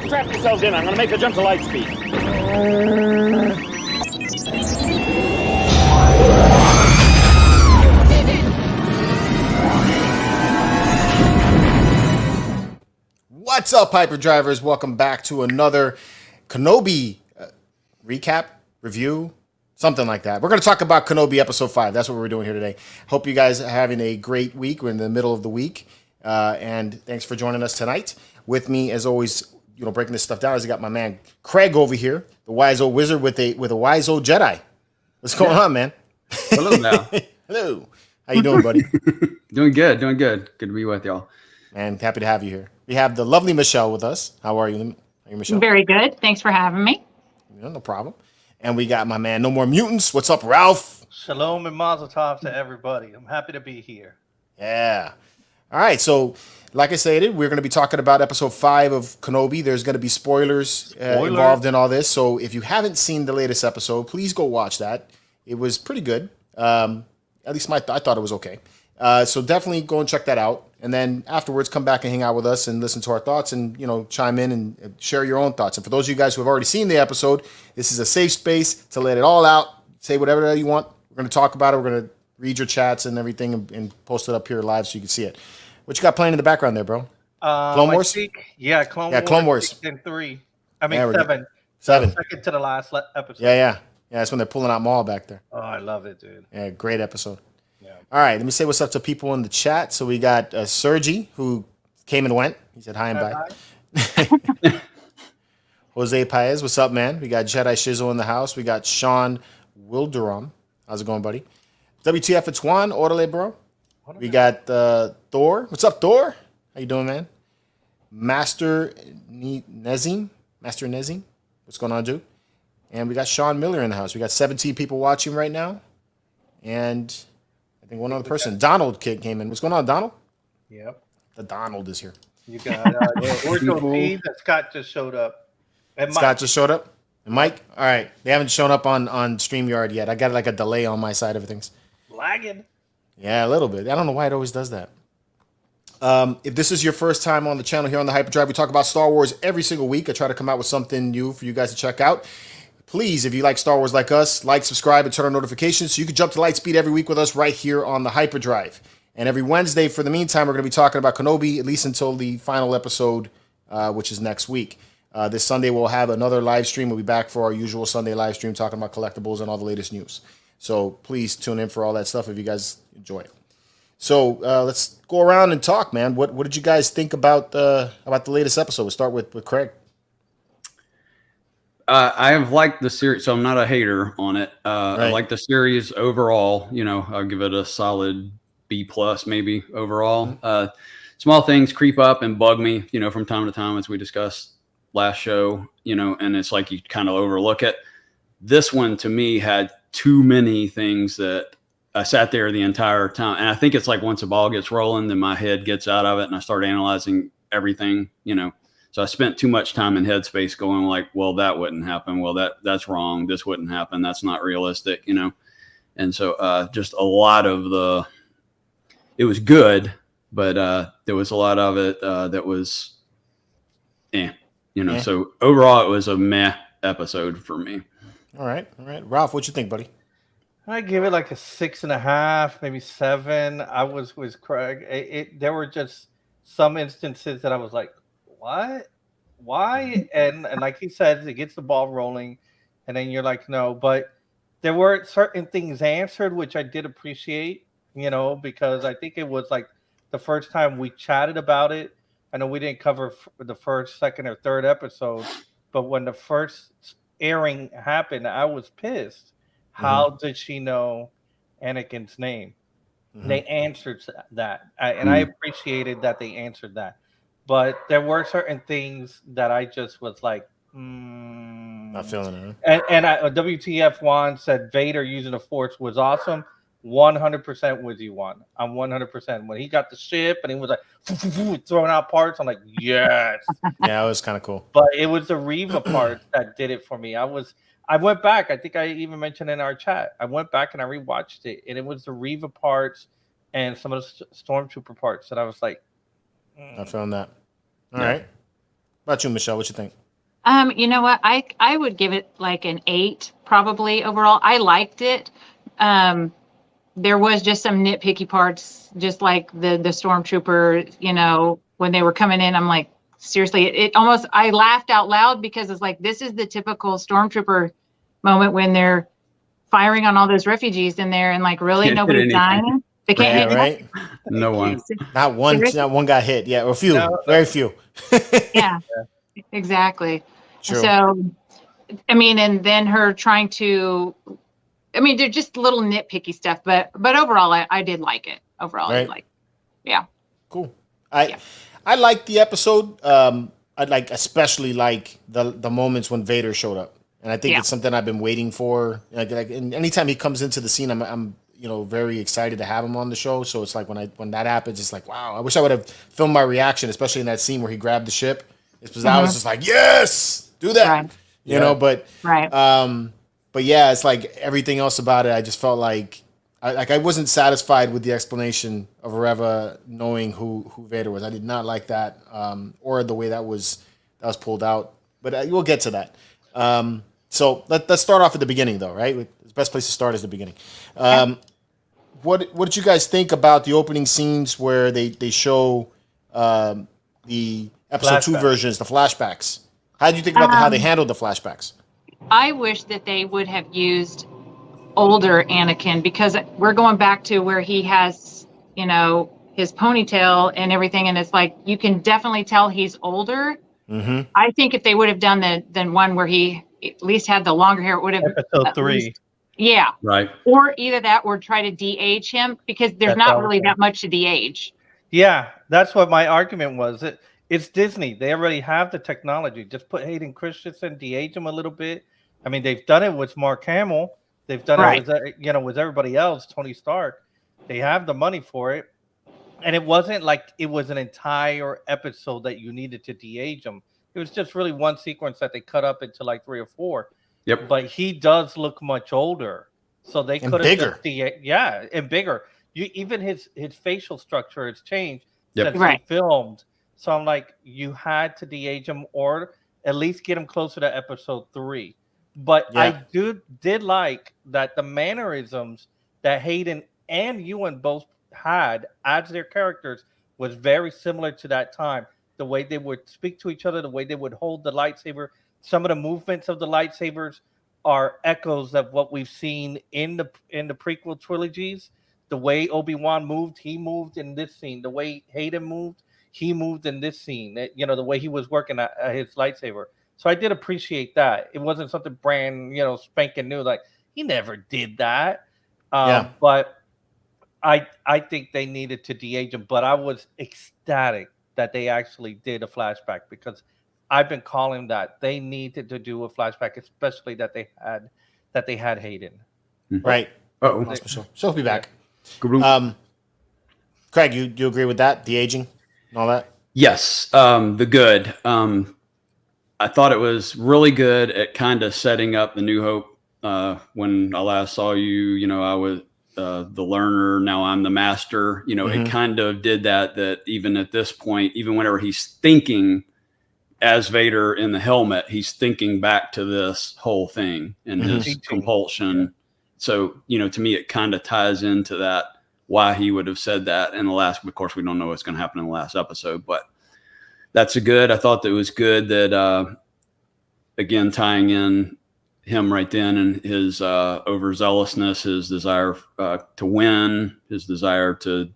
Strap yourselves in. I'm going to make a jump to lightspeed. What's up, Hyperdrivers? Welcome back to another Kenobi recap, review, something like that. We're going to talk about Kenobi Episode 5. That's what we're doing here today. Hope you guys are having a great week. We're in the middle of the week. And thanks for joining us tonight. With me, as always, breaking this stuff down, is I got my man Craig over here, the wise old wizard with a wise old Jedi. What's going on, man? Hello now. Hello. How you doing, buddy? Doing good. Good to be with y'all. And happy to have you here. We have the lovely Michelle with us. How are you, Michelle? Very good. Thanks for having me. No problem. And we got my man, No More Mutants. What's up, Ralph? Shalom and mazel tov to everybody. I'm happy to be here. Yeah. All right. So, like I stated, we're going to be talking about Episode 5 of Kenobi. There's going to be spoilers involved in all this. So, if you haven't seen the latest episode, please go watch that. It was pretty good. At least I thought it was okay. So definitely go and check that out. And then afterwards, come back and hang out with us and listen to our thoughts and, chime in and share your own thoughts. And for those of you guys who have already seen the episode, this is a safe space to let it all out. Say whatever you want. We're going to talk about it. We're going to read your chats and everything and post it up here live so you can see it. What you got playing in the background there, bro? Clone Wars? Clone Wars. Season 3. I mean, 7. 7. Second to the last episode. Yeah, that's when they're pulling out Maul back there. Oh, I love it, dude. Yeah, great episode. Yeah. All right, let me say what's up to people in the chat. So we got Sergi, who came and went. He said hi and bye. Jose Paez, what's up, man? We got Jedi Shizzle in the house. We got Sean Wilderum. How's it going, buddy? WTF, it's Juan. Orderly, bro. We got Thor. What's up, Thor? How you doing, man? Master Nezim. What's going on, dude? And we got Sean Miller in the house. We got 17 people watching right now. And I think one other person. Donald came in. What's going on, Donald? Yep. The Donald is here. You got the original feed that Scott just showed up. And Scott just showed up? And Mike? All right. They haven't shown up on StreamYard yet. I got like a delay on my side of things. Lagging. Yeah, a little bit. I don't know why it always does that. If this is your first time on the channel here on the Hyperdrive, we talk about Star Wars every single week. I try to come out with something new for you guys to check out. Please, if you like Star Wars like us, like, subscribe, and turn on notifications so you can jump to lightspeed every week with us right here on the Hyperdrive. And every Wednesday, for the meantime, we're going to be talking about Kenobi, at least until the final episode, which is next week. This Sunday, we'll have another live stream. We'll be back for our usual Sunday live stream talking about collectibles and all the latest news. So please tune in for all that stuff if you guys enjoy it. So let's go around and talk, man. What did you guys think about the latest episode? We'll start with Craig. I have liked the series, so I'm not a hater on it. Right. I like the series overall. I'll give it a solid B+ maybe overall. Mm-hmm. Small things creep up and bug me, from time to time, as we discussed last show, and it's like you kind of overlook it. This one, to me, had too many things that I sat there the entire time. And I think it's like once a ball gets rolling, then my head gets out of it and I start analyzing everything, So I spent too much time in headspace going like, well, that wouldn't happen. Well, that's wrong. This wouldn't happen. That's not realistic, And so just a lot of it was good, but there was a lot of it that was, So overall it was a meh episode for me. All right. Ralph, what you think, buddy? I give it like a 6.5, maybe 7. I was with Craig. There were just some instances that I was like, what? Why? And like he said, it gets the ball rolling, and then you're like, no. But there were certain things answered, which I did appreciate, because I think it was like the first time we chatted about it. I know we didn't cover the first, second, or third episode, but when the first airing happened, I was pissed. How did she know Anakin's name? Mm-hmm. They answered that. I appreciated that they answered that. But there were certain things that I just was like, not feeling it. And WTF Juan said Vader using the Force was awesome. 100% with you, Juan. I'm 100%. When he got the ship and he was like throwing out parts, I'm like, yes. Yeah, it was kind of cool. But it was the Reva part that did it for me. I went back. I think I even mentioned in our chat. I went back and I rewatched it, and it was the Reva parts and some of the Stormtrooper parts that I was like, I found that. All right. about you, Michelle? What you think? You know what? I would give it like an 8 probably overall. I liked it. There was just some nitpicky parts, just like the stormtrooper, when they were coming in, I'm like, seriously, it almost, I laughed out loud because it's like, this is the typical stormtrooper moment when they're firing on all those refugees in there and like, really, Can't hit nobody's anything. dying. They can't hit right? No one. Not one got hit. Yeah, or a few, very few. Yeah, exactly. True. So, I mean, and then her trying to, I mean, they're just little nitpicky stuff, but overall, I did like it. Overall, I Right. did like it. Yeah. Cool. I liked the episode. Especially like the moments when Vader showed up, and I think it's something I've been waiting for. And anytime he comes into the scene, I'm very excited to have him on the show. So it's like when that happens, it's like, wow. I wish I would have filmed my reaction, especially in that scene where he grabbed the ship. It's because I was just like, yes, do that. Right. But yeah, it's like everything else about it. I just felt like I wasn't satisfied with the explanation of Reva knowing who Vader was. I did not like that, or the way that was pulled out. But we'll get to that. So let's start off at the beginning, though, right? The best place to start is the beginning. What did you guys think about the opening scenes where they show the episode 2 versions, the flashbacks? How did you think about how they handled the flashbacks? I wish that they would have used older Anakin, because we're going back to where he has, his ponytail and everything. And it's like, you can definitely tell he's older. Mm-hmm. I think if they would have done the one where he at least had the longer hair, it would have Episode 3. Yeah. Right. Or either that or try to de-age him, because there's not really that much to de-age. Yeah, that's what my argument was. It's Disney. They already have the technology. Just put Hayden Christensen, de-age him a little bit. I mean, they've done it with Mark Hamill. They've done it with everybody else, Tony Stark. They have the money for it. And it wasn't like it was an entire episode that you needed to de-age him. It was just really one sequence that they cut up into like 3 or 4. Yep. But he does look much older. So they could have just and bigger. Even his facial structure has changed since he filmed. So I'm like, you had to de-age him or at least get him closer to episode 3. But I did like that the mannerisms that Hayden and Ewan both had as their characters was very similar to that time. The way they would speak to each other, the way they would hold the lightsaber. Some of the movements of the lightsabers are echoes of what we've seen in the prequel trilogies. The way Obi-Wan moved, he moved in this scene. The way Hayden moved, he moved in this scene. The way he was working at his lightsaber. So I did appreciate that. It wasn't something brand, spanking new. Like, he never did that. But I think they needed to de-age him. But I was ecstatic that they actually did a flashback, because I've been calling that they needed to do a flashback, especially that they had Hayden. Right. Uh-oh. She'll be back. Yeah. Craig, you agree with that? The aging and all that? Yes. The good. I thought it was really good at kind of setting up the New Hope. When I last saw you, I was the learner. Now I'm the master. It kind of did that even at this point, even whenever he's thinking as Vader in the helmet, he's thinking back to this whole thing and his compulsion. Yeah. So, to me, it kind of ties into that, why he would have said that in the last. Of course, we don't know what's going to happen in the last episode, but that's a good. I thought that it was good that, again, tying in him right then and his overzealousness, his desire to win, his desire to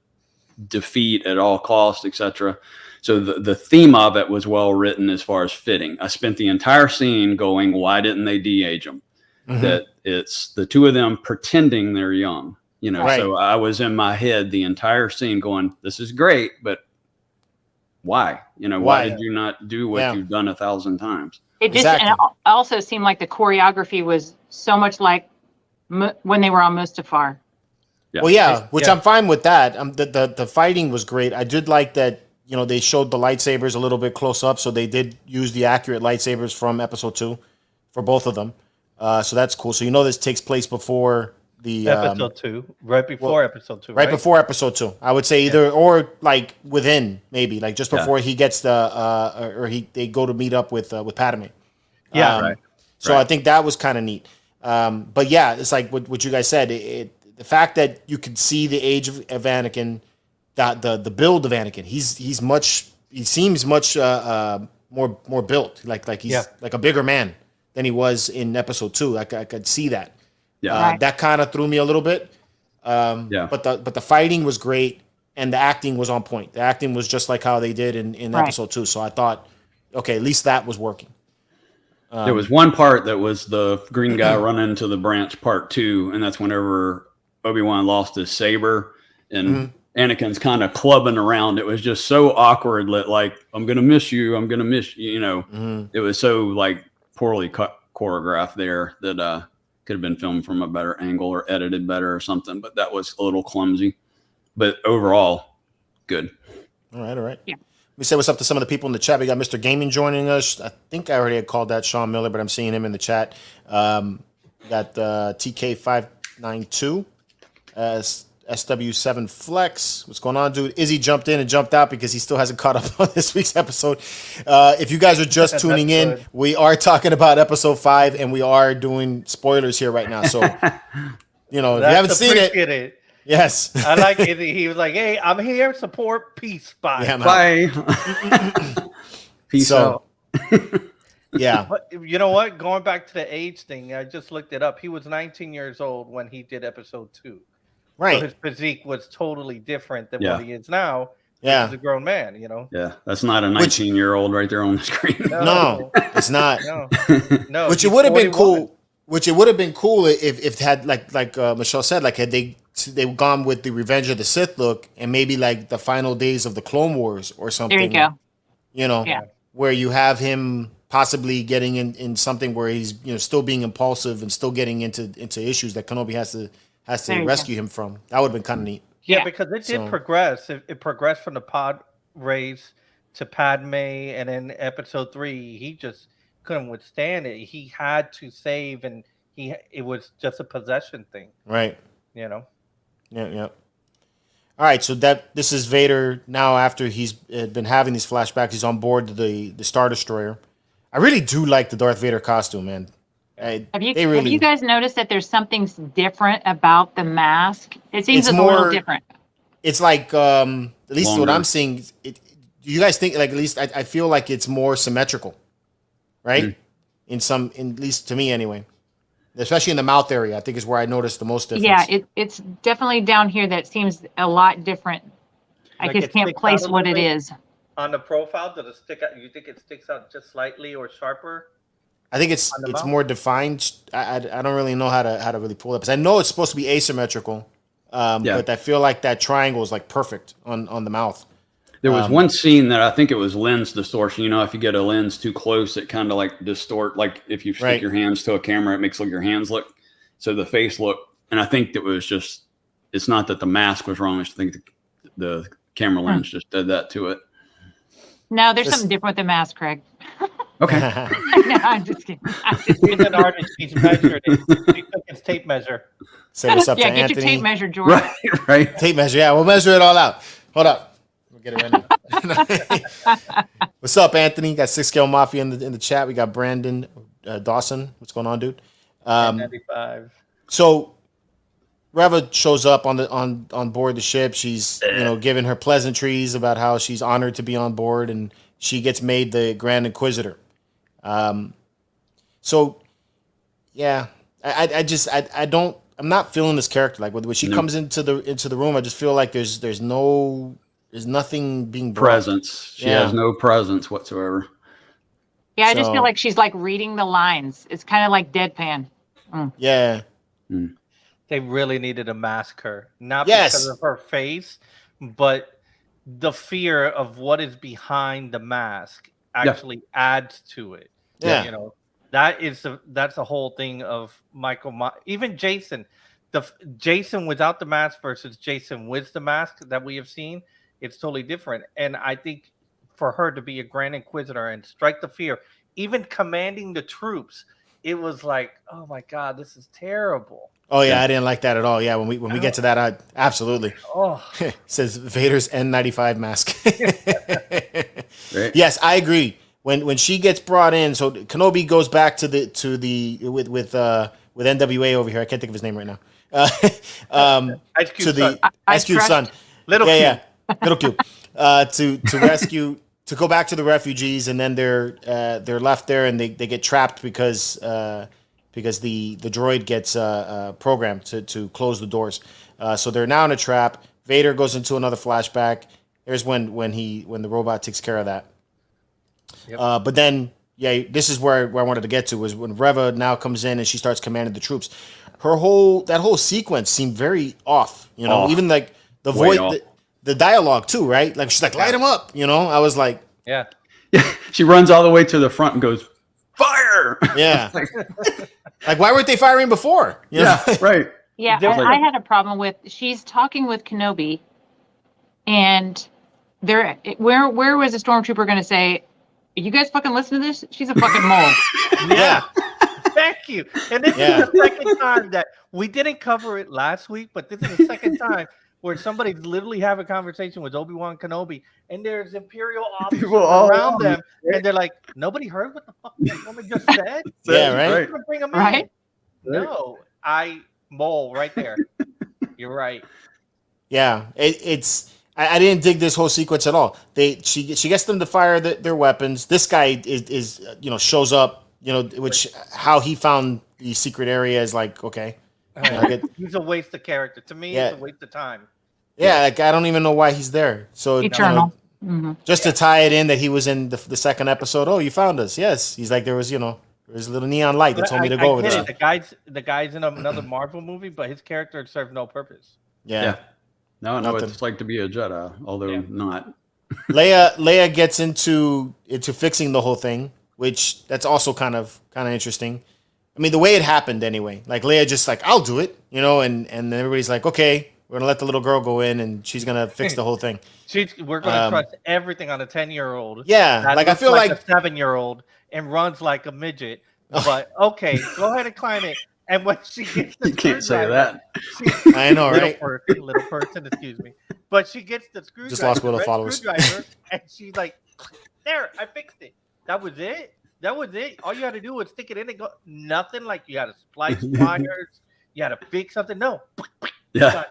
defeat at all costs, etc. So the theme of it was well written as far as fitting. I spent the entire scene going, why didn't they de-age him? Mm-hmm. That it's the two of them pretending they're young. So I was in my head the entire scene going, this is great, but why? Why did you not do what you've done 1,000 times? It just and it also seemed like the choreography was so much like when they were on Mustafar. Yeah. Well, which I'm fine with that. The fighting was great. I did like that. They showed the lightsabers a little bit close up, so they did use the accurate lightsabers from episode 2 for both of them. So that's cool. So this takes place before the episode 2, right before episode 2, right before episode 2. I would say either or like within, maybe like just before he gets they go to meet up with Padme. So I think that was kind of neat. But yeah, it's like what you guys said. The fact that you could see the age of Anakin, the build of Anakin. He seems much more built, like he's like a bigger man than he was in episode 2. I could see that. Yeah, that kind of threw me a little bit. But the fighting was great and the acting was on point. The acting was just like how they did in episode 2. So I thought, okay, at least that was working. There was one part that was the green guy running into the branch part 2, and that's whenever Obi-Wan lost his saber and Anakin's kind of clubbing around. It was just so awkward that like, I'm going to miss you. I'm going to miss you. You know, it was so like poorly choreographed there that could have been filmed from a better angle or edited better or something, but that was a little clumsy. But overall, good. All right. Yeah. Let me say what's up to some of the people in the chat. We got Mr. Gaming joining us. I think I already had called that Sean Miller, but I'm seeing him in the chat. We got TK592, SW7 Flex. What's going on, dude? Izzy jumped in and jumped out because he still hasn't caught up on this week's episode. If you guys are just tuning in, we are talking about episode 5, and we are doing spoilers here right now. So, you know, if you haven't seen it. Yes. I like it. He was like, hey, I'm here. Support. Peace. Bye. Yeah, bye. Peace out. Yeah. But you know what? Going back to the age thing, I just looked it up. He was 19 years old when he did episode 2. Right. So his physique was totally different than what he is now. Yeah. He's a grown man, you know? Yeah. That's not a 19-year-old right there on the screen. No, it's not. No. Which it would have been cool. Which it would have been cool if had like Michelle said, like had they gone with the Revenge of the Sith look and maybe like the final days of the Clone Wars or something. There you go. You know, where you have him possibly getting in something where he's still being impulsive and still getting into issues that Kenobi has to rescue him from. That would have been kind of neat. Yeah, because it did progress. It progressed from the pod race to Padme, and in episode 3, he just couldn't withstand it. He had to save, and it was just a possession thing. Right. You know? Yeah. All right, so this is Vader now after he's been having these flashbacks. He's on board the Star Destroyer. I really do like the Darth Vader costume, man. Have you guys noticed that there's something different about the mask? It seems a little different. It's like at least what I'm seeing. Do you guys think like at least I feel like it's more symmetrical, right? At least to me anyway. Especially in the mouth area, I think is where I noticed the most difference. Yeah, it's definitely down here that seems a lot different. I just can't place what it is. On the profile, does it stick out? You think it sticks out just slightly or sharper? I think it's more defined. I don't really know how to really pull it because I know it's supposed to be asymmetrical, but I feel like that triangle is like perfect on the mouth. There was one scene that I think it was lens distortion. You know, if you get a lens too close, it kind of like distort. Like if you stick your hands to a camera, it makes your hands look. So the face look. And I think it was just, it's not that the mask was wrong. I just think the camera lens just did that to it. No, there's something different with the mask, Craig. Okay. No, I'm just kidding. He's an artist. He's measured it. He took his tape measure. Say what's up to get Anthony. your tape measure, George. Right. Tape measure. Yeah, we'll measure it all out. Hold up. Get it right now. What's up, Anthony? Got 6 Scale Mafia in the chat. We got Brandon Dawson. What's going on, dude? 95. So Reva shows up on board the ship. She's giving her pleasantries about how she's honored to be on board, and she gets made the Grand Inquisitor. So yeah, I'm not feeling this character. Like when she comes into the room, I just feel like there's nothing being brought. Presence. She has no presence whatsoever. Yeah, I just feel like she's like reading the lines. It's kind of like deadpan. Yeah. They really needed to mask her, not because of her face, but the fear of what is behind the mask actually adds to it. Yeah, you know, that's the whole thing of Michael. Even Jason, Jason without the mask versus Jason with the mask that we have seen, it's totally different. And I think for her to be a Grand Inquisitor and strike the fear, even commanding the troops, it was like, oh my god, this is terrible. Oh yeah, I didn't like that at all. Yeah, when we get to that, I absolutely. Oh, It says Vader's N95 mask. Right. Yes, I agree. When she gets brought in, so Kenobi goes back to the with NWA over here. I can't think of his name right now. Ice Cube to the son. Ice Cube son. Little Yeah, Cube. yeah, Little Cube. To rescue, to go back to the refugees, and then they're left there, and they get trapped because the droid gets programmed to close the doors. So they're now in a trap. Vader goes into another flashback. There's when the robot takes care of that. Yep. But then, this is where I wanted to get to, was when Reva now comes in and she starts commanding the troops. That whole sequence seemed very off. Even like the voice, the dialogue too, right? Like she's like, light him up. I was like, Yeah. She runs all the way to the front and goes, fire! yeah. Like, why weren't they firing before? Yeah, right. Yeah, I had a problem with, she's talking with Kenobi, and where was the stormtrooper going to say, you guys fucking listen to this? She's a fucking mole. Yeah. Thank you. And this is the second time that we didn't cover it last week, but this is the second time where somebody's literally having a conversation with Obi-Wan Kenobi, and there's Imperial officers around them, and they're like, nobody heard what the fuck that woman just said? Yeah, right. Bring them Right? in. No, mole right there. You're right. Yeah, it's. I didn't dig this whole sequence at all. She gets them to fire their weapons. This guy is shows up. Which how he found the secret area is like, okay. He's a waste of character. To me, it's a waste of time. Yeah, like I don't even know why he's there. So Eternal. Just to tie it in that he was in the second episode. Oh, you found us. Yes, he's like there was a little neon light that told me to go over there. The guy's in another Marvel movie, but his character served no purpose. Yeah. No, what it's like to be a Jedi, although not. Leia gets into fixing the whole thing, which that's also kind of interesting. I mean, the way it happened anyway. Like Leia just like, I'll do it, and then everybody's like, okay, we're gonna let the little girl go in and she's gonna fix the whole thing. We're gonna trust everything on a 10-year-old. Yeah, that like I feel like a 7-year-old and runs like a midget. But okay, go ahead and climb it. And when she gets the you can't say that. I know, right? Little person, excuse me. But she gets the screwdriver. Just lost one of the followers. And she's like, there, I fixed it. That was it. All you had to do was stick it in and go. Nothing like you had to splice wires. You had to fix something. No. Yeah.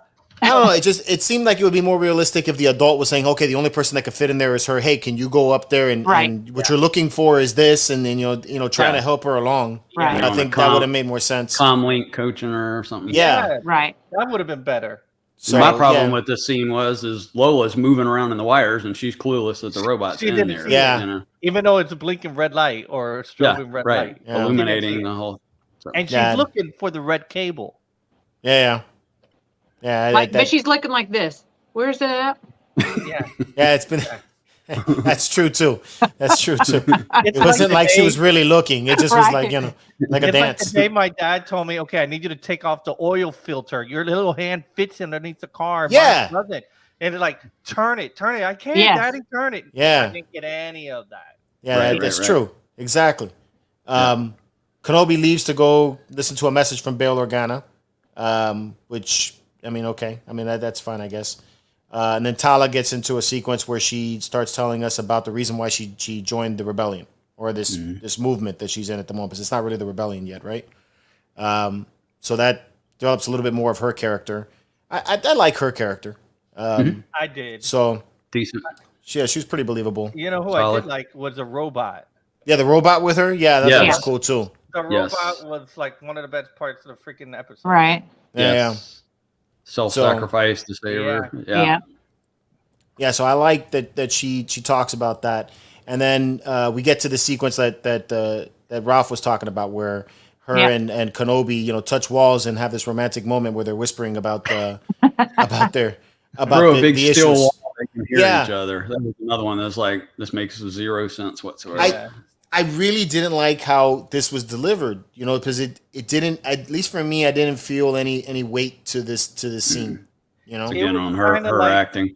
I don't know. It seemed like it would be more realistic if the adult was saying, okay, the only person that could fit in there is her. Hey, can you go up there and what you're looking for is this, and then trying to help her along. Right. I think that would have made more sense. Comlink coaching her or something. Yeah. Right. That would have been better. So my problem with this scene is Lola's moving around in the wires and she's clueless that the robot's in there. Yeah. Even though it's a blinking red light or a strobing red light. Yeah. Illuminating the whole. So. And she's looking for the red cable. Yeah. But she's looking like this. Where's it at? Yeah. Yeah, it's been. That's true too. It wasn't like she was really looking. It just was like like a dance. Like the day my dad told me, "Okay, I need you to take off the oil filter. Your little hand fits underneath the car. Yeah, mine doesn't." And it's like, turn it. I can't, Daddy, turn it. Yeah, I didn't get any of that. Yeah, that's true. Exactly. Kenobi leaves to go listen to a message from Bail Organa, which I mean, okay, I mean that's fine, I guess. And then Tala gets into a sequence where she starts telling us about the reason why she joined the rebellion or this movement that she's in at the moment. Because it's not really the rebellion yet, right? So that develops a little bit more of her character. I like her character. I did. So decent. She was pretty believable. You know who I did like was a robot. Yeah, the robot with her. Yeah, that was cool too. The robot was like one of the best parts of the freaking episode. Right. Yeah. Self-sacrifice to save her. Yeah. So I like that she talks about that, and then we get to the sequence that Ralph was talking about, where her and Kenobi, touch walls and have this romantic moment where they're whispering about the big the steel issues. wall. They can hear each other. That was another one that's like, this makes zero sense whatsoever. I really didn't like how this was delivered, because it didn't, at least for me, I didn't feel any weight to this scene, Again, on her acting.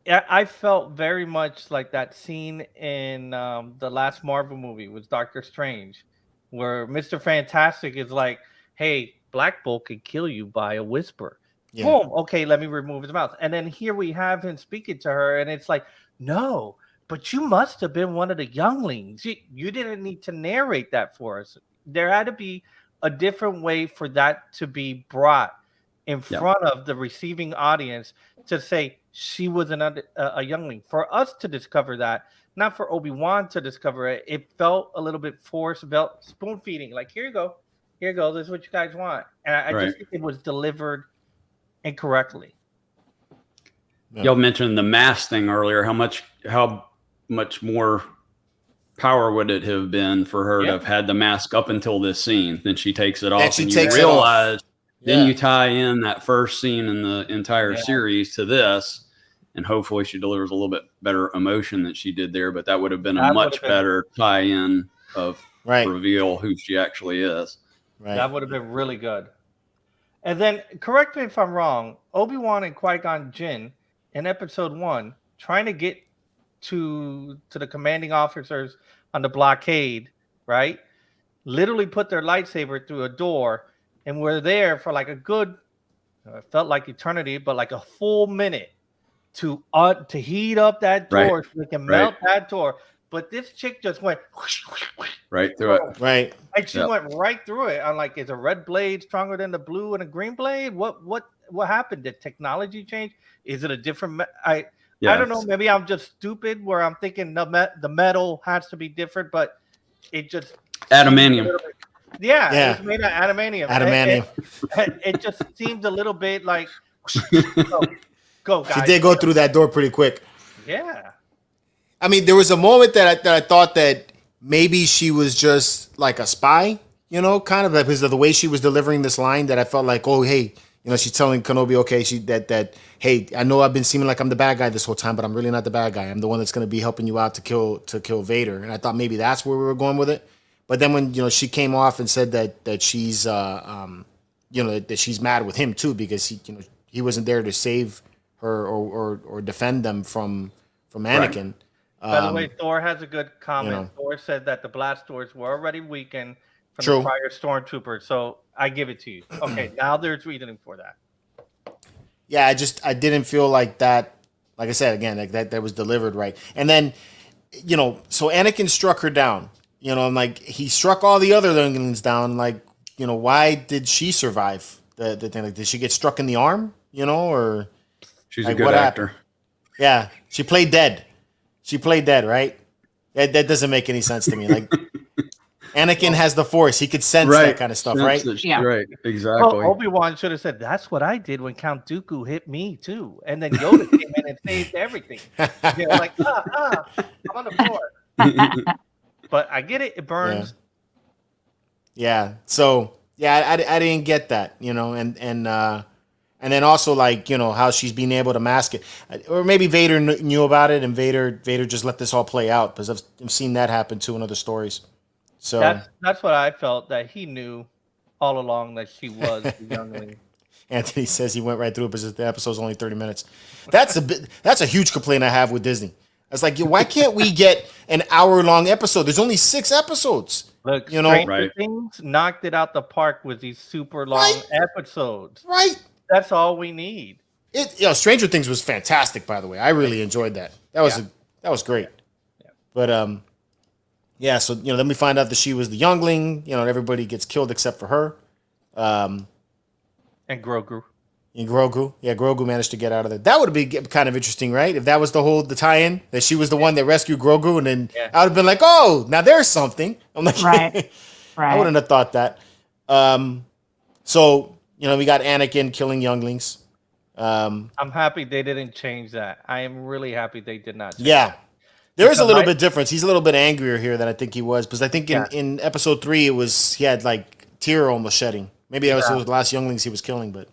Yeah, I felt very much like that scene in the last Marvel movie was Doctor Strange, where Mr. Fantastic is like, "Hey, Black Bolt can kill you by a whisper." Yeah. Boom. Okay, let me remove his mouth. And then here we have him speaking to her, and it's like, no, but you must have been one of the younglings. You didn't need to narrate that for us. There had to be a different way for that to be brought in front of the receiving audience to say she was a youngling. For us to discover that, not for Obi-Wan to discover it, it felt a little bit forced, felt spoon feeding. Like, here you go. Here you go. This is what you guys want. And I just think it was delivered incorrectly. Y'all mentioned the mask thing earlier. How much more power would it have been for her to have had the mask up until this scene? Then she takes it off, and you realize. Then you tie in that first scene in the entire series to this, and hopefully she delivers a little bit better emotion than she did there. But that would have been a much better tie-in of reveal who she actually is. Right. That would have been really good. And then, correct me if I'm wrong, Obi-Wan and Qui-Gon Jinn in episode 1 trying to get to the commanding officers on the blockade, right? Literally put their lightsaber through a door, and we're there for like a good, it felt like eternity, but like a full minute to heat up that door so they can melt that door. But this chick just went right through it. Right. And she went right through it. I'm like, is a red blade stronger than the blue and a green blade? What happened? Did technology change? Is it a different? I don't know. Maybe I'm just stupid where I'm thinking the metal has to be different, but it just adamantium. It was made of adamantium. Adamantium. It just seemed a little bit like go guys. She did go through that door pretty quick. Yeah. I mean, there was a moment that I thought that maybe she was just like a spy, you know, kind of because of the way she was delivering this line that I felt like, oh, hey, you know, she's telling Kenobi, okay, hey, I know I've been seeming like I'm the bad guy this whole time, but I'm really not the bad guy. I'm the one that's going to be helping you out to kill Vader. And I thought maybe that's where we were going with it. But then when, you know, she came off and said that she's, you know, that she's mad with him too, because he wasn't there to save her or defend them from Anakin. Right. By the way, Thor has a good comment. Thor said that the blast doors were already weakened from the prior stormtroopers. So I give it to you. Okay, now there's reasoning for that. Yeah, I didn't feel like that. Like I said, again, like that was delivered right. And then, you know, so Anakin struck her down. You know, and like he struck all the other younglings down. Like, you know, why did she survive the thing? Like, did she get struck in the arm? You know, or she's a good actor. Yeah, she played dead. She played dead, right? That doesn't make any sense to me. Like, Anakin has the Force; he could sense that kind of stuff, right? Right, exactly. Well, Obi-Wan should have said, "That's what I did when Count Dooku hit me too," and then Yoda came in and saved everything. You know, like, I'm on the floor. But I get it; it burns. Yeah. So I didn't get that, you know, and then also, like, you know, how she's being able to mask it. Or maybe Vader knew about it, and Vader just let this all play out, because I've seen that happen too in other stories. So that's what I felt, that he knew all along that she was the youngling. Anthony says he went right through it because the episode's only 30 minutes. That's a huge complaint I have with Disney. It's like, why can't we get an hour-long episode? There's only 6 episodes. Look, you know, Stranger Things knocked it out the park with these super long episodes. Right. That's all we need. Stranger Things was fantastic, by the way. I really enjoyed that. That was great. Yeah. But so you know, then we find out that she was the youngling. You know, everybody gets killed except for her. And Grogu. Grogu managed to get out of there. That would be kind of interesting, right? If that was the tie-in, that she was the one that rescued Grogu, and then I would have been like, oh, now there's something. I'm like, right. I wouldn't have thought that. So, you know, we got Anakin killing younglings. I'm happy they didn't change that. I am really happy they did not change that. There is a little bit difference. He's a little bit angrier here than I think he was, because I think in episode 3 he had like tear almost shedding. Maybe that was the last younglings he was killing, but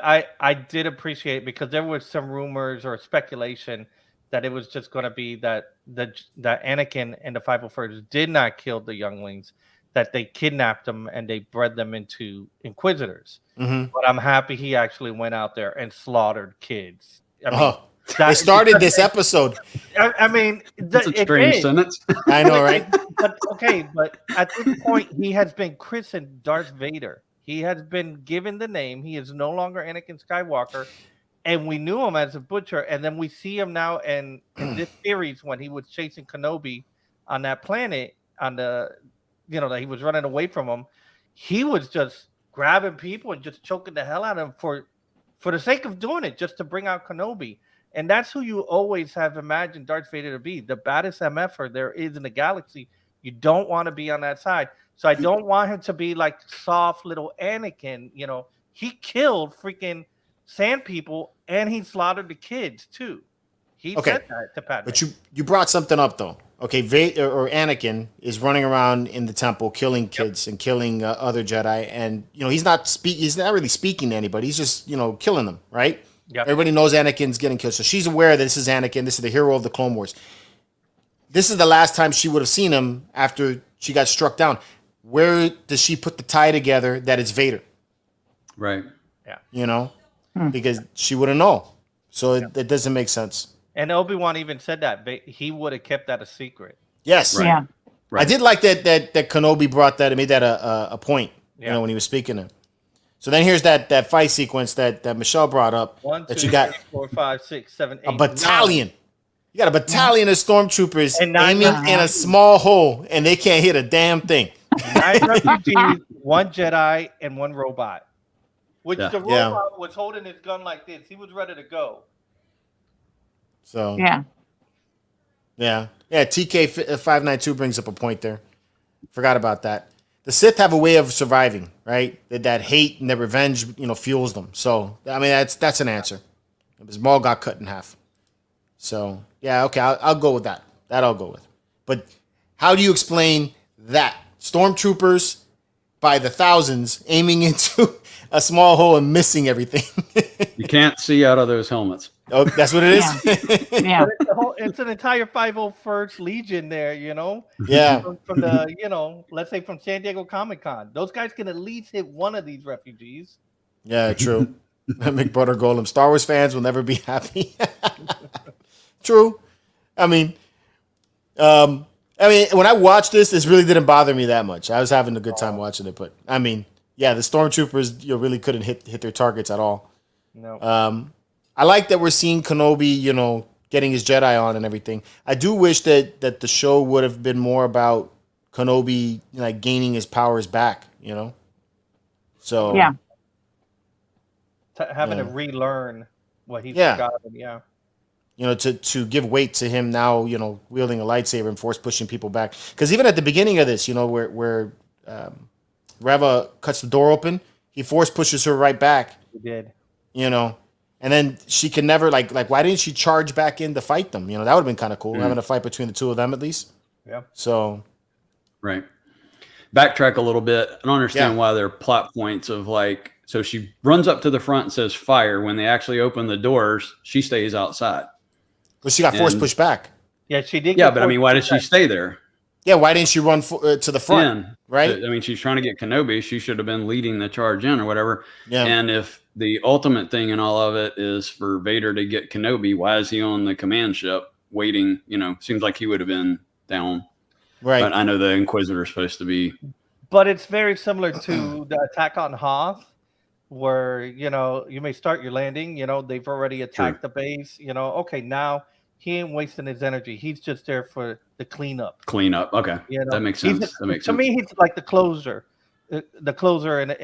I did appreciate, because there was some rumors or speculation that it was just going to be that Anakin and the 501st did not kill the younglings, that they kidnapped them and they bred them into Inquisitors. Mm-hmm. But I'm happy he actually went out there and slaughtered kids. I mean, They started this episode. I mean, That's a strange sentence. I know, right? But okay, but at this point, he has been christened Darth Vader. He has been given the name. He is no longer Anakin Skywalker, and we knew him as a butcher. And then we see him now in this series when he was chasing Kenobi on that planet, on the, that he was running away from him. He was just grabbing people and just choking the hell out of them for the sake of doing it, just to bring out Kenobi. And that's who you always have imagined Darth Vader to be, the baddest MFer there is in the galaxy. You don't want to be on that side. So I don't want him to be like soft little Anakin. He killed freaking sand people and he slaughtered the kids too. He said that to Padme. But you brought something up though. Okay, Vader or Anakin is running around in the temple killing kids and killing other Jedi, and he's not really speaking to anybody. He's just killing them, right? Yep. Everybody knows Anakin's getting killed, so she's aware that this is Anakin. This is the hero of the Clone Wars. This is the last time she would have seen him after she got struck down. Where does she put the tie together that it's Vader? Right. Yeah. Because she wouldn't know. So it doesn't make sense. And Obi-Wan even said that he would have kept that a secret. Yes. Right. Yeah. Right. I did like that Kenobi brought that and made that a point. When he was speaking to. So then here's that fight sequence that Michelle brought up. 1, 2, that you got 3, 4, 5, 6, 7, 8. A battalion. 9. You got a battalion of stormtroopers aiming guys. in a small hole, and they can't hit a damn thing. 9 refugees, 1 Jedi, and 1 robot. Which the robot was holding his gun like this. He was ready to go. So yeah. TK592 brings up a point there. Forgot about that. The Sith have a way of surviving, right? That hate and that revenge, fuels them. So I mean, that's an answer. Because Maul got cut in half. So yeah, okay, I'll go with that. That I'll go with. But how do you explain that? Stormtroopers by the thousands aiming into a small hole and missing everything. You can't see out of those helmets. Oh, that's what it is? Yeah. It's an entire 501st Legion there, Yeah. From the, let's say from San Diego Comic-Con. Those guys can at least hit one of these refugees. Yeah, true. McBrother Golem. Star Wars fans will never be happy. True. I mean, when I watched this really didn't bother me that much. I was having a good time watching it, but I mean, yeah, the stormtroopers really couldn't hit their targets at all. No. I like that we're seeing Kenobi, getting his Jedi on and everything. I do wish that the show would have been more about Kenobi gaining his powers back. So yeah, having to relearn what he's forgotten. Yeah. To give weight to him now, wielding a lightsaber and force pushing people back. Because even at the beginning of this, where Reva cuts the door open, he force pushes her right back. He did. And then she can never why didn't she charge back in to fight them? That would have been kind of cool, having a fight between the two of them at least. Yeah. So. Right. Backtrack a little bit. I don't understand why there are plot points of so she runs up to the front and says fire. When they actually open the doors, she stays outside. Well, she got force pushed back. Yeah, she did. Yeah, but I mean, why did she stay there? Yeah, why didn't she run to the front? Right? I mean, she's trying to get Kenobi. She should have been leading the charge in or whatever. Yeah. And if the ultimate thing in all of it is for Vader to get Kenobi, why is he on the command ship waiting? Seems like he would have been down. Right. But I know the Inquisitor is supposed to be. But it's very similar to the attack on Hoth, where, you may start your landing, they've already attacked the base, okay, now he ain't wasting his energy. He's just there for the cleanup. Okay. That makes sense. To me, he's like the closer in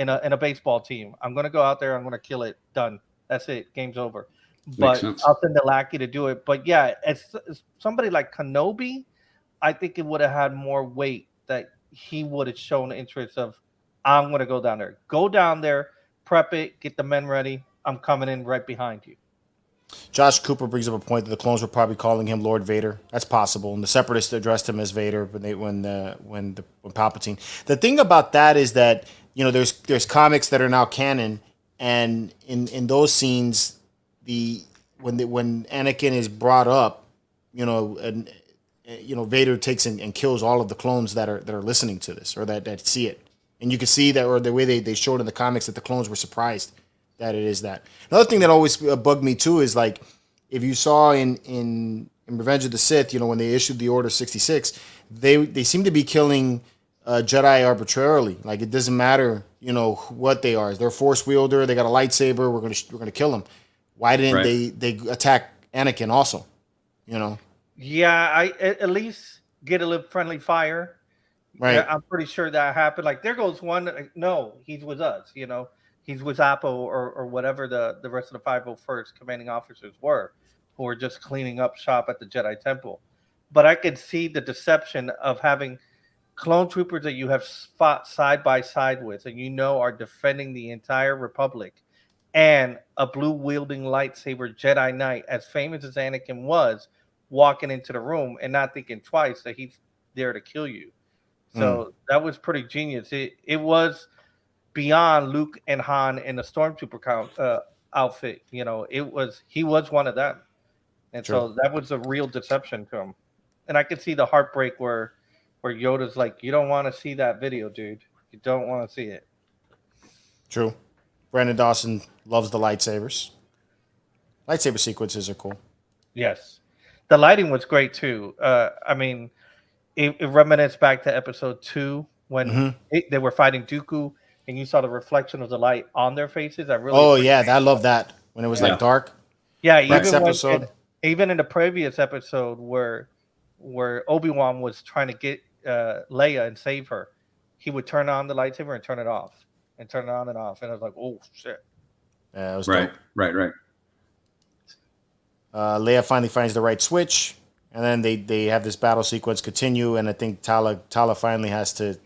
a baseball team. I'm going to go out there. I'm going to kill it. Done. That's it. Game's over. But I'll send the lackey to do it. But yeah, as somebody like Kenobi, I think it would have had more weight that he would have shown interest of, I'm going to go down there. Go down there, prep it, get the men ready. I'm coming in right behind you. Josh Cooper brings up a point that the clones were probably calling him Lord Vader. That's possible, and the Separatists addressed him as Vader when Palpatine. The thing about that is that there's comics that are now canon, and in those scenes, when Anakin is brought up, Vader takes and kills all of the clones that are listening to this or that see it, and you can see that, or the way they showed in the comics, that the clones were surprised that it is that. Another thing that always bugged me too is if you saw in Revenge of the Sith, when they issued the Order 66, they seem to be killing Jedi arbitrarily. Like it doesn't matter, what they are. They're a Force wielder. They got a lightsaber. We're gonna kill them. Why didn't they attack Anakin also? Yeah, I at least get a little friendly fire. Right. Yeah, I'm pretty sure that happened. Like there goes one. No, he's with us. He's with Apple or whatever the rest of the 501st commanding officers were, who were just cleaning up shop at the Jedi Temple. But I could see the deception of having clone troopers that you have fought side by side with, and are defending the entire Republic, and a blue wielding lightsaber Jedi Knight, as famous as Anakin was, walking into the room and not thinking twice that he's there to kill you. So that was pretty genius. It was beyond Luke and Han in the stormtrooper outfit. He was one of them, and so that was a real deception to him. And I could see the heartbreak where Yoda's like, "You don't want to see that video, dude. You don't want to see it." True. Brandon Dawson loves the lightsabers. Lightsaber sequences are cool. Yes, the lighting was great too. It reminisced back to episode 2 when they were fighting Dooku, and you saw the reflection of the light on their faces. I love that when it was like dark. Yeah, even in the previous episode where Obi-Wan was trying to get Leia and save her, he would turn on the lightsaber and turn it off, and turn it on and off, and I was like, oh shit. Yeah, it was right, dope. right. Leia finally finds the right switch, and then they have this battle sequence continue, and I think Tala finally has to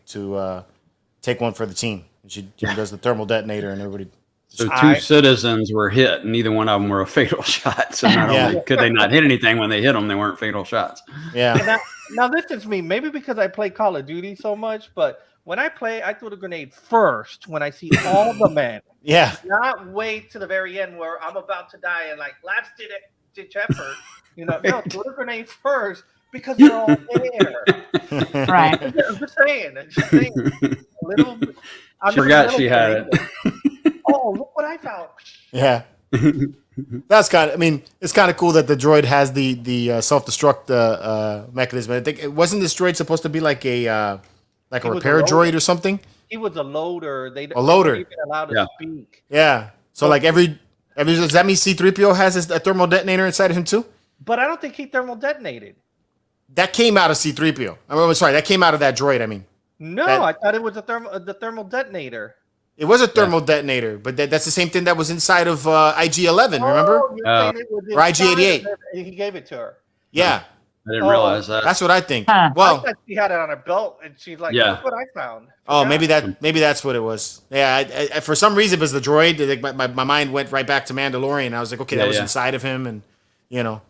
take one for the team. And she does the thermal detonator, and everybody. So two citizens were hit, and neither one of them were a fatal shot. So not only could they not hit anything, when they hit them, they weren't fatal shots. Yeah. Now this is me. Maybe because I play Call of Duty so much, but when I play, I throw the grenade first when I see all the men. Yeah. Not wait to the very end where I'm about to die and like last ditch effort. No, throw the grenade first because they're all there. Right. I'm just saying. A little. Forgot she had it. Oh, look what I found. Yeah. That's it's kind of cool that the droid has the self-destruct mechanism. I think wasn't this droid supposed to be like a repair droid or something? He was a loader. A loader. They weren't even allowed to speak. Yeah. So like does that mean C-3PO has a thermal detonator inside of him too? But I don't think he thermal detonated. That came out of C-3PO. I'm sorry, that came out of that droid. I thought it was the thermal detonator. It was a thermal detonator, but that's the same thing that was inside of IG-11, remember? Or IG-88. He gave it to her. Yeah. I didn't realize that. That's what I think. Huh. Well, I thought she had it on her belt, and she's like, look what I found. Oh, maybe that's what it was. Yeah, I, for some reason, it was the droid. My mind went right back to Mandalorian. I was like, okay, that was inside of him, and No,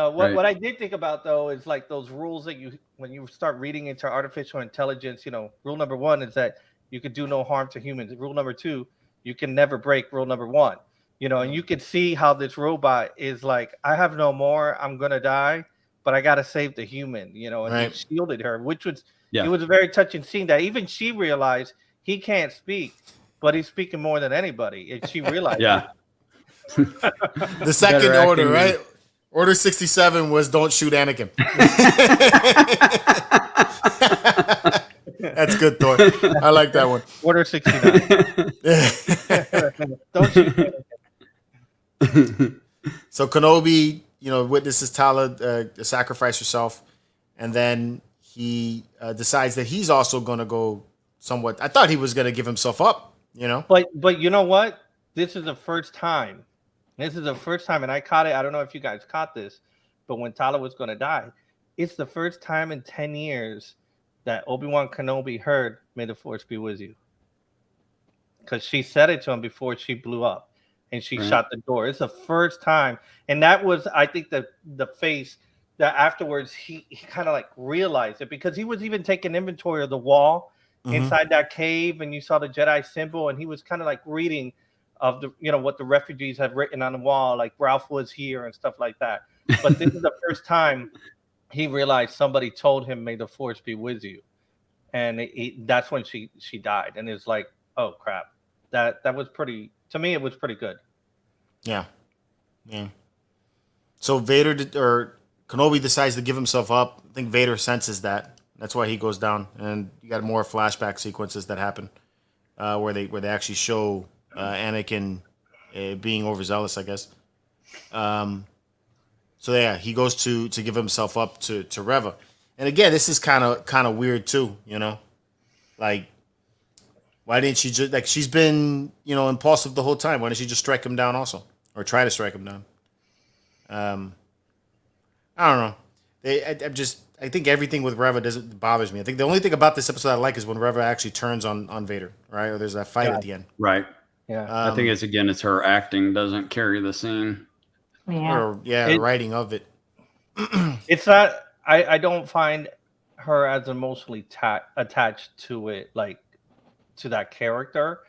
what I did think about though is like those rules that when you start reading into artificial intelligence, rule number 1 is that you could do no harm to humans. Rule number 2, you can never break rule number 1. And you could see how this robot is like, I have no more, I'm gonna die, but I gotta save the human, and he shielded her, which was it was a very touching scene that even she realized he can't speak, but he's speaking more than anybody, and she realized the second order, right? Order 67 was don't shoot Anakin. That's good, Thor. I like that one. Order 69. Don't shoot Anakin. So Kenobi, witnesses Tala sacrifice herself, and then he decides that he's also going to go somewhat. I thought he was going to give himself up, But you know what? This is the first time. And I caught it. I don't know if you guys caught this, but when Tala was going to die, it's the first time in 10 years that Obi-Wan Kenobi heard, "May the Force be with you." Because she said it to him before she blew up, and she shot the door. It's the first time. And that was, I think, the face that afterwards he kind of like realized it, because he was even taking inventory of the wall inside that cave, and you saw the Jedi symbol, and he was kind of like reading of the what the refugees had written on the wall, like Ralph was here and stuff like that. But this is the first time he realized somebody told him, "May the Force be with you," and that's when she died. And it's like, oh crap, that was pretty. To me, it was pretty good. Yeah. So or Kenobi decides to give himself up. I think Vader senses that. That's why he goes down, and you got more flashback sequences that happen where they actually show Anakin being overzealous, I guess. So yeah, he goes to give himself up to Reva, and again, this is kind of weird too, you know, like why didn't she just she's been impulsive the whole time? Why didn't she just strike him down also, or try to strike him down? I don't know. I think everything with Reva bothers me. I think the only thing about this episode I like is when Reva actually turns on Vader, right? Or there's that fight at the end, right? Yeah, I think it's her acting doesn't carry the scene. The writing of it. It's not. I don't find her as emotionally attached to it, like to that character.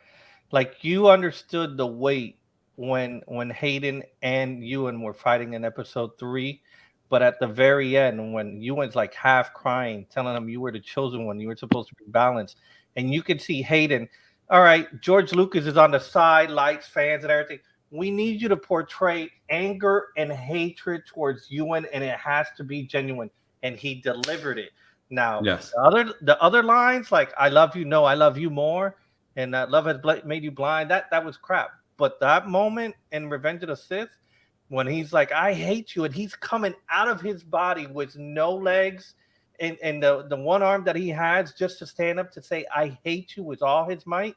Like you understood the weight when Hayden and Ewan were fighting in episode 3, but at the very end, when Ewan's like half crying, telling him you were the chosen one, you were supposed to be balanced, and you can see Hayden. All right, George Lucas is on the side, lights, fans, and everything. We need you to portray anger and hatred towards Ewan, and it has to be genuine. And he delivered it. Now, yes, the other lines like "I love you," "No, I love you more," and "Love has made you blind." That was crap. But that moment in Revenge of the Sith, when he's like, "I hate you," and he's coming out of his body with no legs, and the one arm that he has just to stand up to say, "I hate you" with all his might.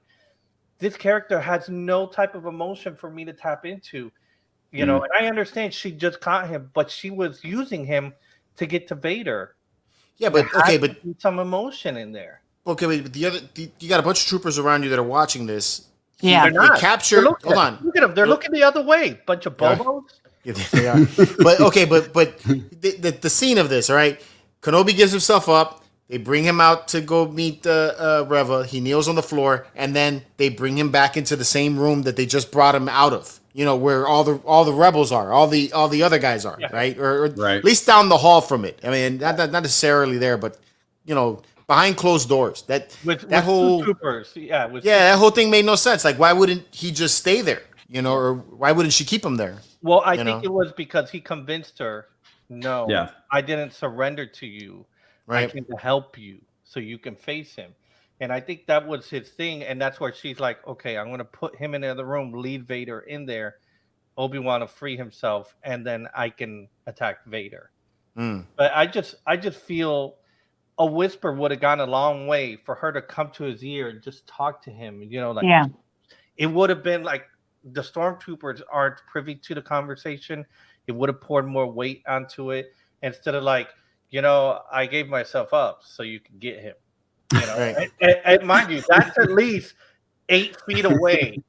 This character has no type of emotion for me to tap into, you know. And I understand she just caught him, but she was using him to get to Vader. Yeah, but some emotion in there. Okay, but you got a bunch of troopers around you that are watching this. Yeah, they're not. Captured. Hold on, look at them. They're looking the other way. Bunch of bobos. Yeah, they are. but the scene of this, all right? Kenobi gives himself up. They bring him out to go meet Reva. He kneels on the floor, and then they bring him back into the same room that they just brought him out of. You know, where all the rebels are, all the other guys are, right? Or right. At least down the hall from it. I mean, not necessarily there, but behind closed doors. That whole troopers, that whole thing made no sense. Like, why wouldn't he just stay there? Or why wouldn't she keep him there? Well, I think it was because he convinced her. No, yeah, I didn't surrender to you. Right. I came to help you so you can face him. And I think that was his thing. And that's where she's like, okay, I'm going to put him in the other room, lead Vader in there. Obi-Wan to free himself, and then I can attack Vader. But I just feel a whisper would have gone a long way for her to come to his ear and just talk to him. It would have been like the stormtroopers aren't privy to the conversation. It would have poured more weight onto it instead of like, I gave myself up so you can get him. Right. And mind you, that's at least 8 feet away.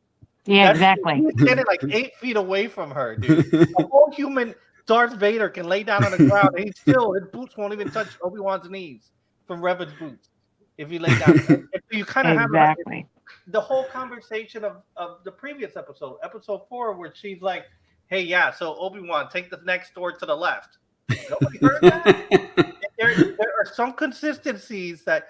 Yeah, exactly. He's standing like 8 feet away from her, dude. A whole human Darth Vader can lay down on the ground, and his boots won't even touch Obi-Wan's knees from Reva's boots if he lay down. And you kind of have like, the whole conversation of the previous episode 4, where she's like, "Hey, yeah, so Obi-Wan, take the next door to the left." Nobody heard that. There are some consistencies that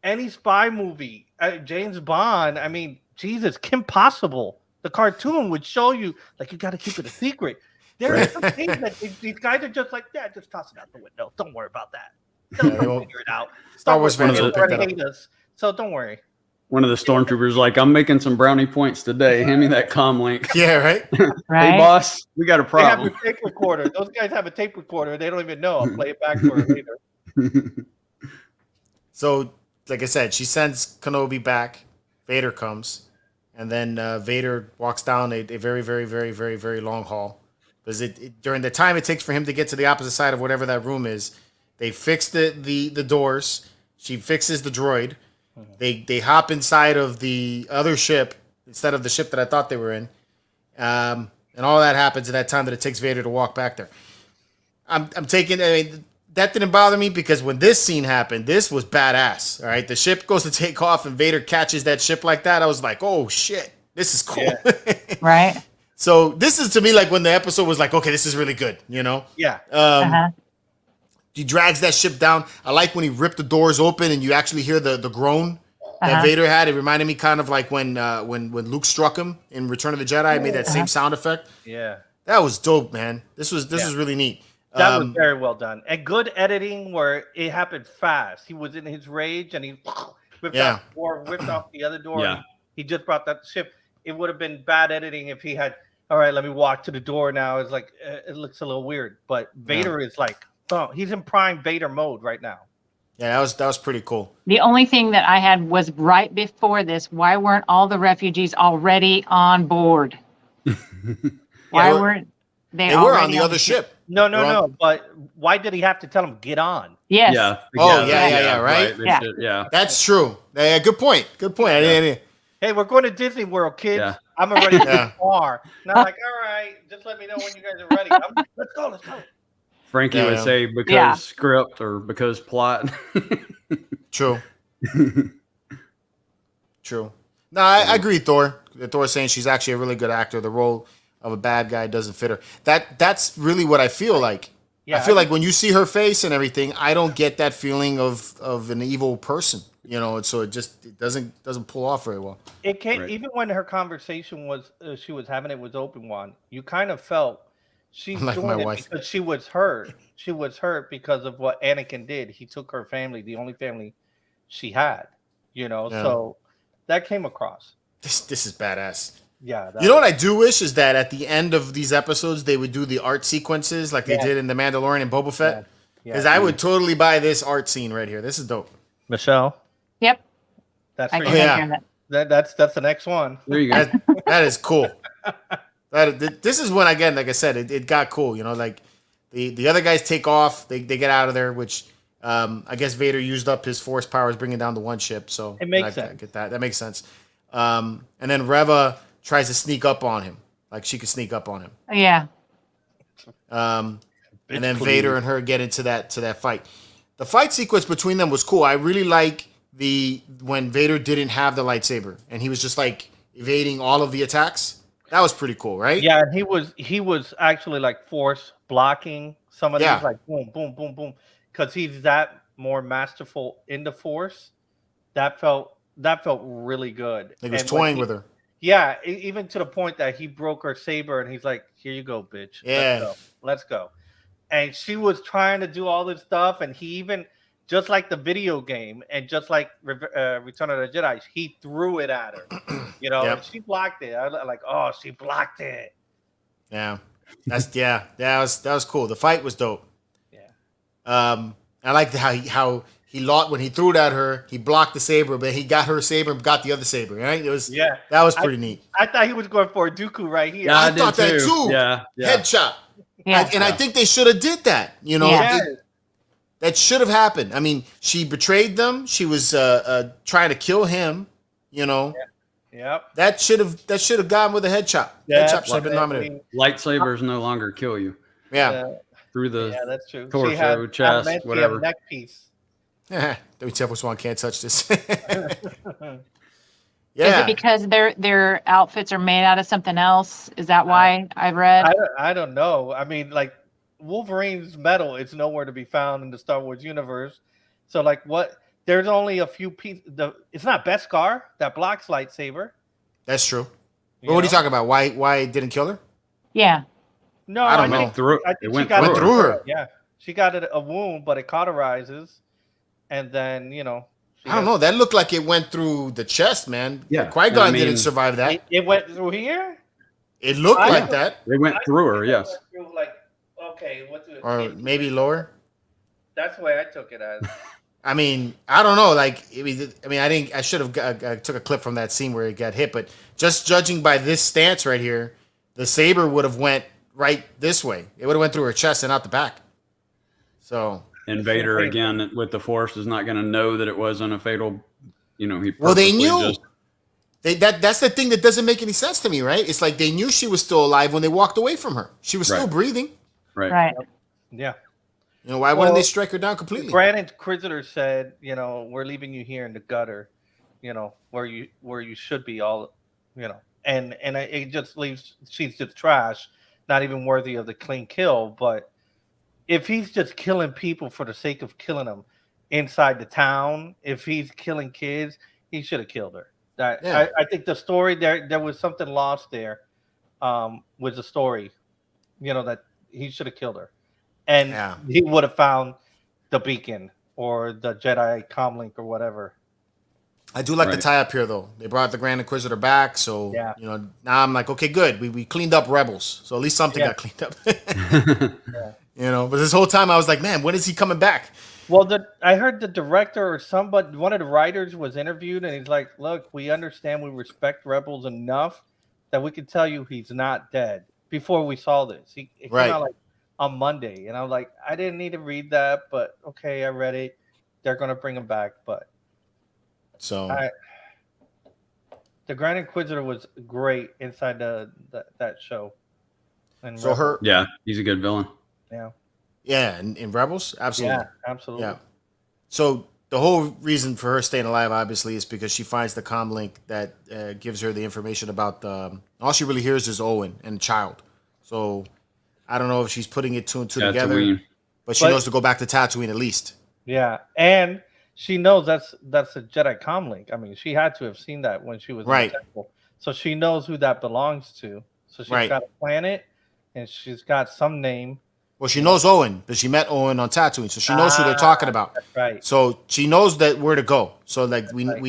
any spy movie, James Bond, I mean, Jesus, Kim Possible, the cartoon would show you, like, you got to keep it a secret. There are some things that these guys are just like, yeah, just toss it out the window. Don't worry about that. They'll figure it out. Star Wars fans will pick that hate us, so don't worry. One of the stormtroopers like, I'm making some brownie points today. Hand me that comm link. Yeah, right? Hey, boss, we got a problem. They have a tape recorder. Those guys have a tape recorder. They don't even know. I'll play it back for her later. So, like I said, she sends Kenobi back. Vader comes. And then Vader walks down a very, very, very, very, very long hall. Because during the time it takes for him to get to the opposite side of whatever that room is, they fix the doors. She fixes the droid. They hop inside of the other ship instead of the ship that I thought they were in. And all that happens at that time that it takes Vader to walk back there. I'm taking... I mean, that didn't bother me because when this scene happened, this was badass. All right, the ship goes to take off and Vader catches that ship like that. I was like, oh shit, this is cool. Yeah. Right. So this is to me like when the episode was like, okay, this is really good. Yeah. He drags that ship down. I like when he ripped the doors open and you actually hear the groan that Vader had. It reminded me kind of like when Luke struck him in Return of the Jedi. It made that same sound effect. Yeah. That was dope, man. This was really neat. That was very well done. And good editing where it happened fast. He was in his rage and he whipped out the door, whipped off the other door. Yeah. And he just brought that ship. It would have been bad editing if he had, all right, let me walk to the door now. It's like, it looks a little weird. But Vader is like, oh, he's in prime Vader mode right now. Yeah, that was pretty cool. The only thing that I had was right before this, why weren't all the refugees already on board? Why weren't they were on the other ship. No. But why did he have to tell him get on? Yes. Yeah. Oh, yeah, right? Yeah. That's true. Yeah, good point. I didn't. Hey, we're going to Disney World, kids. Yeah. I'm already in the car. Not like, all right, just let me know when you guys are ready. Let's go. Frankie would say because script or because plot. True. True. No, I agree, Thor. Thor's saying she's actually a really good actor. The role of a bad guy doesn't fit her. That's really what I feel like. Yeah, I feel like when you see her face and everything, I don't get that feeling of an evil person, you know. And so it doesn't pull off very well. It came even when her conversation was she was having it with Obi-Wan. You kind of felt she's like doing it wife. Because she was hurt. She was hurt because of what Anakin did. He took her family, the only family she had, you know. Yeah. So that came across. This is badass. Yeah. You know what I do wish is that at the end of these episodes, they would do the art sequences like they did in The Mandalorian and Boba Fett. Because I would totally buy this art scene right here. This is dope. Michelle? Yep. That's that's the next one. There you go. That is cool. This is when, again, like I said, it got cool. You know, like the other guys take off. They get out of there, which I guess Vader used up his force powers bringing down the one ship. So it makes sense. I get that. That makes sense. And then Reva tries to sneak up on him. Like she could sneak up on him. Yeah. And then Vader and her get into that fight. The fight sequence between them was cool. I really like when Vader didn't have the lightsaber and he was just like evading all of the attacks. That was pretty cool, right? Yeah, and he was actually like force blocking some of these, like boom, boom, boom, boom, because he's that more masterful in the force. That felt really good. He was toying with her. Yeah, even to the point that he broke her saber and he's like, "Here you go, bitch. Yeah, let's go." And she was trying to do all this stuff, and he even, just like the video game, and just like Return of the Jedi, he threw it at her. You know, and she blocked it. I was like, "Oh, she blocked it." Yeah, that was cool. The fight was dope. Yeah. I liked how he when he threw it at her, he blocked the saber, but he got her saber and got the other saber. Right? It was that was pretty neat. I thought he was going for a Dooku right here. Yeah, I thought that too. Yeah. Head chop. Yeah. And I think they should have did that. You know, that should have happened. I mean, she betrayed them. She was trying to kill him. You know. Yeah. That should have gone with a head chop. Head chop should have been nominated. Lightsabers no longer kill you. Yeah. Through the that's true. torso, chest, whatever. Neck piece. WTF1 can't touch this. Is it because their outfits are made out of something else? Is that why I've read? I don't know. I mean, like Wolverine's metal is nowhere to be found in the Star Wars universe. So, like, what? There's only a few pieces. It's not Beskar that blocks lightsaber. That's true. But what are you talking about? Why it didn't kill her? Yeah. No, I don't know. It went through her. Yeah, she got a wound, but it cauterizes, and then I don't know. That looked like it went through the chest, man. Yeah, Qui-Gon didn't survive that. It went through here. It looked like that. It went through her. Yes. Or maybe lower. That's the way I took it as. I mean, I don't know. Like, I should have took a clip from that scene where it got hit, but just judging by this stance right here, the saber would have went right this way. It would have went through her chest and out the back. So. And Vader again with the Force is not going to know that it wasn't a fatal. He they knew. That's the thing that doesn't make any sense to me, right? It's like they knew she was still alive when they walked away from her. She was still breathing. Right. Yeah. Why wouldn't they strike her down completely? Grand Inquisitor said, we're leaving you here in the gutter, where you should be all, and it just leaves, she's just trash, not even worthy of the clean kill. But if he's just killing people for the sake of killing them inside the town, if he's killing kids, he should have killed her. I think the story there was something lost there, with the story. that he should have killed her, and Yeah. he would have found the beacon or the Jedi comlink or whatever. I do like the Right. tie up here, though. They brought the Grand Inquisitor back, so Yeah. now I'm like, okay, good. We cleaned up Rebels, so at least something got cleaned up. But this whole time I was like, man, when is he coming back? Well, I heard the director or one of the writers was interviewed, and he's like, "Look, we understand, we respect Rebels enough that we can tell you he's not dead." Before we saw this, it came Right. out like on Monday, and I was like, I didn't need to read that, but okay, I read it. They're gonna bring him back, but So the Grand Inquisitor was great inside that show. And so her Yeah, he's a good villain. yeah, in Rebels, absolutely. yeah, absolutely. Yeah. So the whole reason for her staying alive, obviously, is because she finds the comm link that gives her the information about all she really hears is Owen and child. So I don't know if she's putting it two and two together, Tatooine. but she knows to go back to Tatooine at least. Yeah, and she knows that's a Jedi comlink. I mean, she had to have seen that when she was Right. in the temple, so she knows who that belongs to. So she's Right. got a planet, and she's got some name. Well, she knows Owen, but she met Owen on Tatooine, so she knows who they're talking about. That's right. So she knows that where to go. So like we at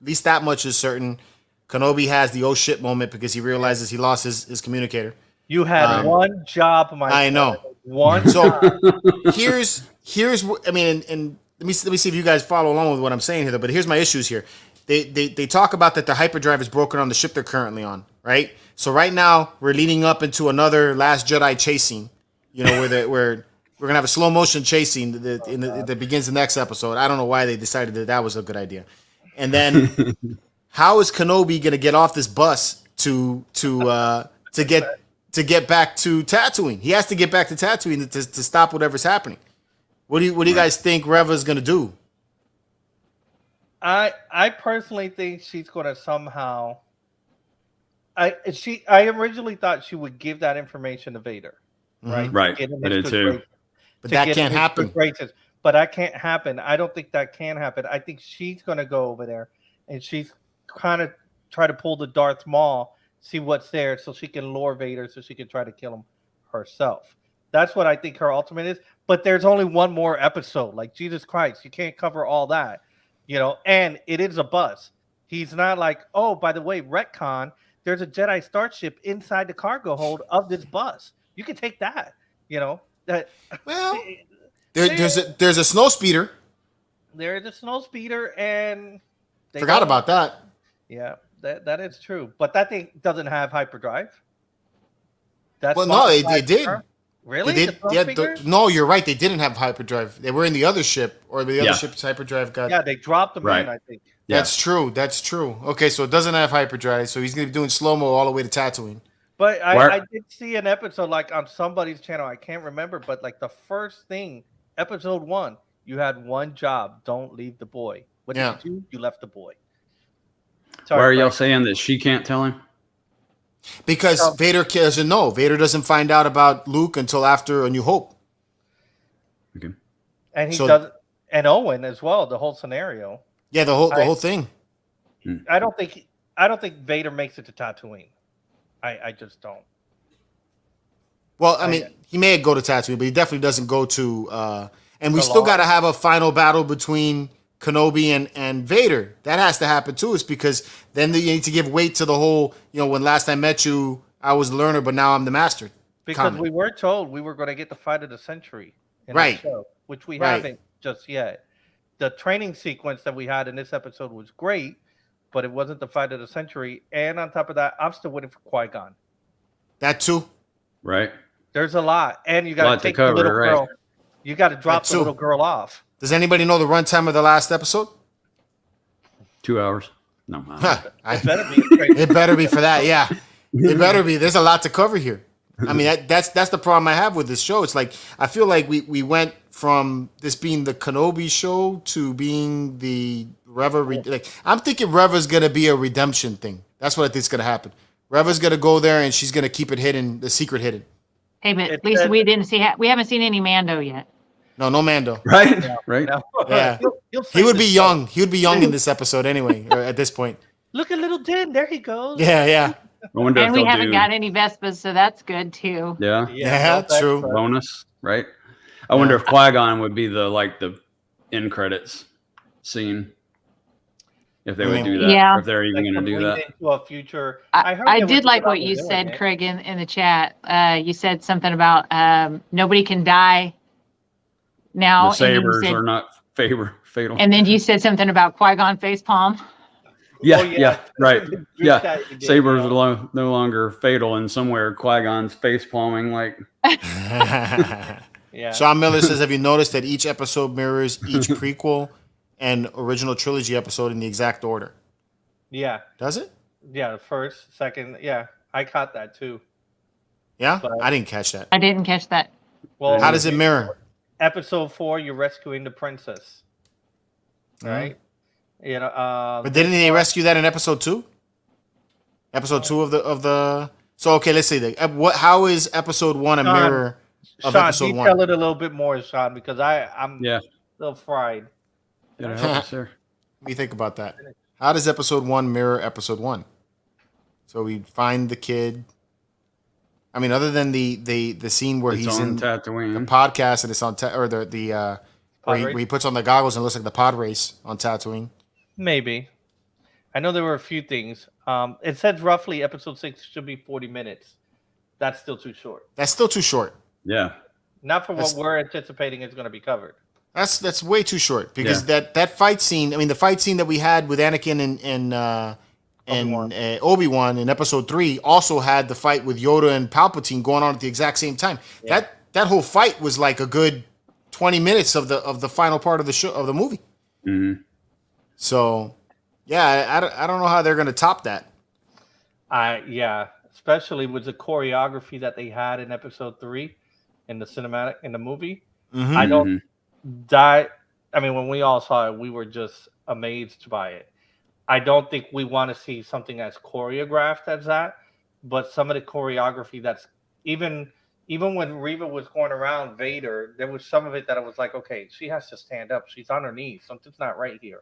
least that much is certain. Kenobi has the oh shit moment because he realizes he lost his communicator. You had one job, my I know. friend. One So job. here's what I mean, and let me see if you guys follow along with what I'm saying here. But here's my issues here. They talk about that the hyperdrive is broken on the ship they're currently on, right? So right now we're leading up into another Last Jedi chase scene, where we're gonna have a slow motion chase scene that begins the next episode. I don't know why they decided that was a good idea. And then how is Kenobi gonna get off this bus to get back to Tatooine? He has to get back to Tatooine to stop whatever's happening. What do you guys think Reva's gonna do? I personally think she's going to somehow. I originally thought she would give that information to Vader, right? Right. Get him I his did good too. graces. But To that get can't him his happen. good graces. But that can't happen. I don't think that can happen. I think she's going to go over there and she's kind of try to pull the Darth Maul, see what's there, so she can lure Vader, so she can try to kill him herself. That's what I think her ultimate is. But there's only one more episode. Like, Jesus Christ, you can't cover all that, and it is a bus. He's not like, oh, by the way, retcon, there's a Jedi starship inside the cargo hold of this bus. You can take that, that. Well, there's a snow speeder. There is a snow speeder, and they Forgot don't- about that. Yeah, that is true. But that thing doesn't have hyperdrive. That's Well, no, they did. Really? They The did. snow Yeah, speeder? no, you're right. They didn't have hyperdrive. They were in the other ship, or the other Yeah. ship's hyperdrive got. Yeah, they dropped them Right. in, I think. Yeah. That's true. That's true. Okay, so it doesn't have hyperdrive, so he's gonna be doing slow mo all the way to Tatooine. But Where- I did see an episode like on somebody's channel. I can't remember, but like the first thing, episode 1, you had one job: don't leave the boy. What Yeah. did you do? You left the boy. Why are y'all Frank. saying that she can't tell him? Because So- Vader doesn't know. Vader doesn't find out about Luke until after A New Hope. Okay. And he So- doesn't, and Owen as well. The whole scenario. Yeah, the whole thing. I don't think Vader makes it to Tatooine. I just don't. Well, I mean, he may go to Tatooine, but he definitely doesn't go to. And we The still law. got to have a final battle between Kenobi and Vader. That has to happen too. Is because then you need to give weight to the whole. When last I met you, I was the learner, but now I'm the master. Because comment. we were told we were going to get the fight of the century in Right. the show, which we Right. haven't just yet. The training sequence that we had in this episode was great, but it wasn't the fight of the century. And on top of that, I'm still waiting for Qui-Gon. That too. Right. There's a lot, and you got Lot to to take cover, the little right. girl. You got to drop That the too. little girl off. Does anybody know the runtime of the last episode? 2 hours. No. I don't. It better be. It better be for that. Yeah, it better be. There's a lot to cover here. I mean, that's the problem I have with this show. It's like I feel like we went from this being the Kenobi show to being the Reva. Like I'm thinking Reva's gonna be a redemption thing. That's what I think is gonna happen. Reva's gonna go there and she's gonna keep it hidden, the secret hidden. Hey, but It Lisa, said- we haven't seen any Mando yet. No Mando. Right. Right. No. Yeah. You'll He would save be this young. He would be young in this episode anyway. Or at this point. show. Look at little Din. There he goes. Yeah. wonder if And we they'll haven't do got any Vespas, so that's good too. Yeah, that's true. right. bonus, right? I wonder if Qui-Gon would be the end credits scene. If they would do that, Yeah. or if they're even Like going to do lead that. into a future. I heard they were did like thinking what about you doing said, it. Craig, in the chat. You said something about nobody can die now. The sabers said, are not fatal. and then you said something about Qui-Gon facepalm. Yeah, Oh, yeah, right. The group Yeah, chat you did, sabers yeah. are no longer fatal, and somewhere Qui-Gon's face palming like. Yeah. Sean Miller says, have you noticed that each episode mirrors each prequel and original trilogy episode in the exact order? Yeah. Does it? Yeah. The first, second. Yeah. I caught that too. Yeah? But- I didn't catch that. I didn't catch that. Well, How does it mirror? Episode 4, you're rescuing the princess. Right? You know, But didn't they rescue that in episode 2? Episode 2 of the. So okay, let's see. How is episode 1 a Sean, mirror of Sean, episode detail 1? it a little bit more, Sean, because I'm Yeah. a little fried. Help us here. Let me think about that. How does episode 1 mirror episode 1? So we find the kid. I mean, other than the scene where It's he's on in the Tatooine. podcast and it's on where Pod race? he puts on the goggles and it looks like the pod race on Tatooine. Maybe. I know there were a few things. It says roughly episode 6 should be 40 minutes. That's still too short. That's still too short. Yeah. Not for That's- what we're anticipating is going to be covered. That's way too short because that fight scene. I mean, the fight scene that we had with Anakin and Obi-Wan in episode 3 also had the fight with Yoda and Palpatine going on at the exact same time. Yeah. That whole fight was like a good 20 minutes of the final part of the show of the movie. Mm-hmm. So, yeah, I don't know how they're going to top that. Yeah, especially with the choreography that they had in episode 3 in the movie. Mhm. I don't die. I mean, when we all saw it, we were just amazed by it. I don't think we want to see something as choreographed as that, but some of the choreography that's even when Reva was going around Vader, there was some of it that I was like, okay, she has to stand up. She's on her knees. Something's not right here.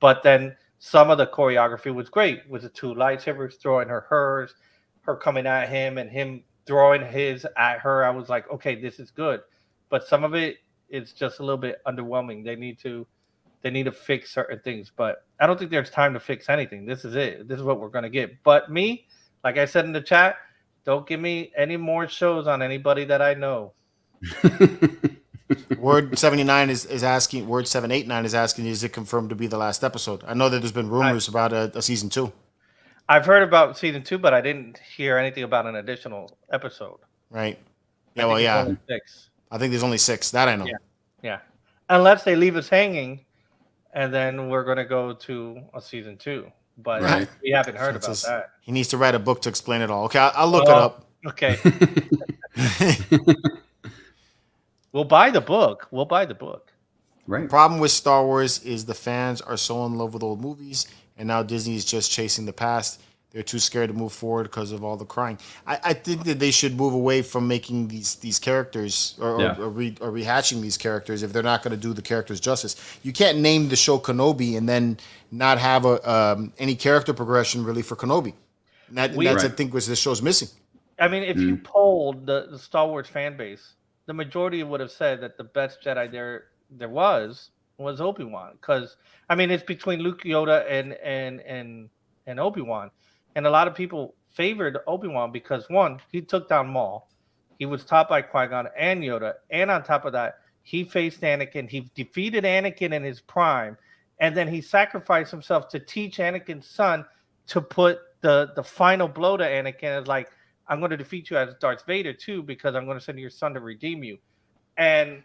But then some of the choreography was great with the 2 lightsabers throwing hers, her coming at him and him throwing his at her. I was like, okay, this is good. But some of it is just a little bit underwhelming. They need to fix certain things, but I don't think there's time to fix anything. This is it. This is what we're going to get. But me, like I said in the chat, don't give me any more shows on anybody that I know. Word 79 is asking. Word 789 is asking, is it confirmed to be the last episode? I know that there's been rumors about a season 2. I've heard about season 2, but I didn't hear anything about an additional episode. Right? I Yeah. Well, think it's yeah. only 6. I think there's only 6. That I know. Yeah. Unless they leave us hanging, and then we're going to go to a season 2. But Right. we haven't heard It's about just- that. He needs to write a book to explain it all. Okay, I'll look it up. Okay. We'll buy the book. Right. Problem with Star Wars is the fans are so in love with old movies, and now Disney is just chasing the past. They're too scared to move forward because of all the crying. I think that they should move away from making these characters or rehashing these characters if they're not going to do the characters justice. You can't name the show Kenobi and then not have any character progression really for Kenobi. And that's I think was the show's missing. I mean, if you polled the Star Wars fan base, the majority would have said that the best Jedi there was Obi-Wan. Because I mean, it's between Luke, Yoda, and Obi-Wan, and a lot of people favored Obi-Wan because one, he took down Maul, he was taught by Qui-Gon and Yoda, and on top of that, he faced Anakin. He defeated Anakin in his prime, and then he sacrificed himself to teach Anakin's son to put the final blow to Anakin is like, I'm going to defeat you as Darth Vader too, because I'm going to send your son to redeem you. And,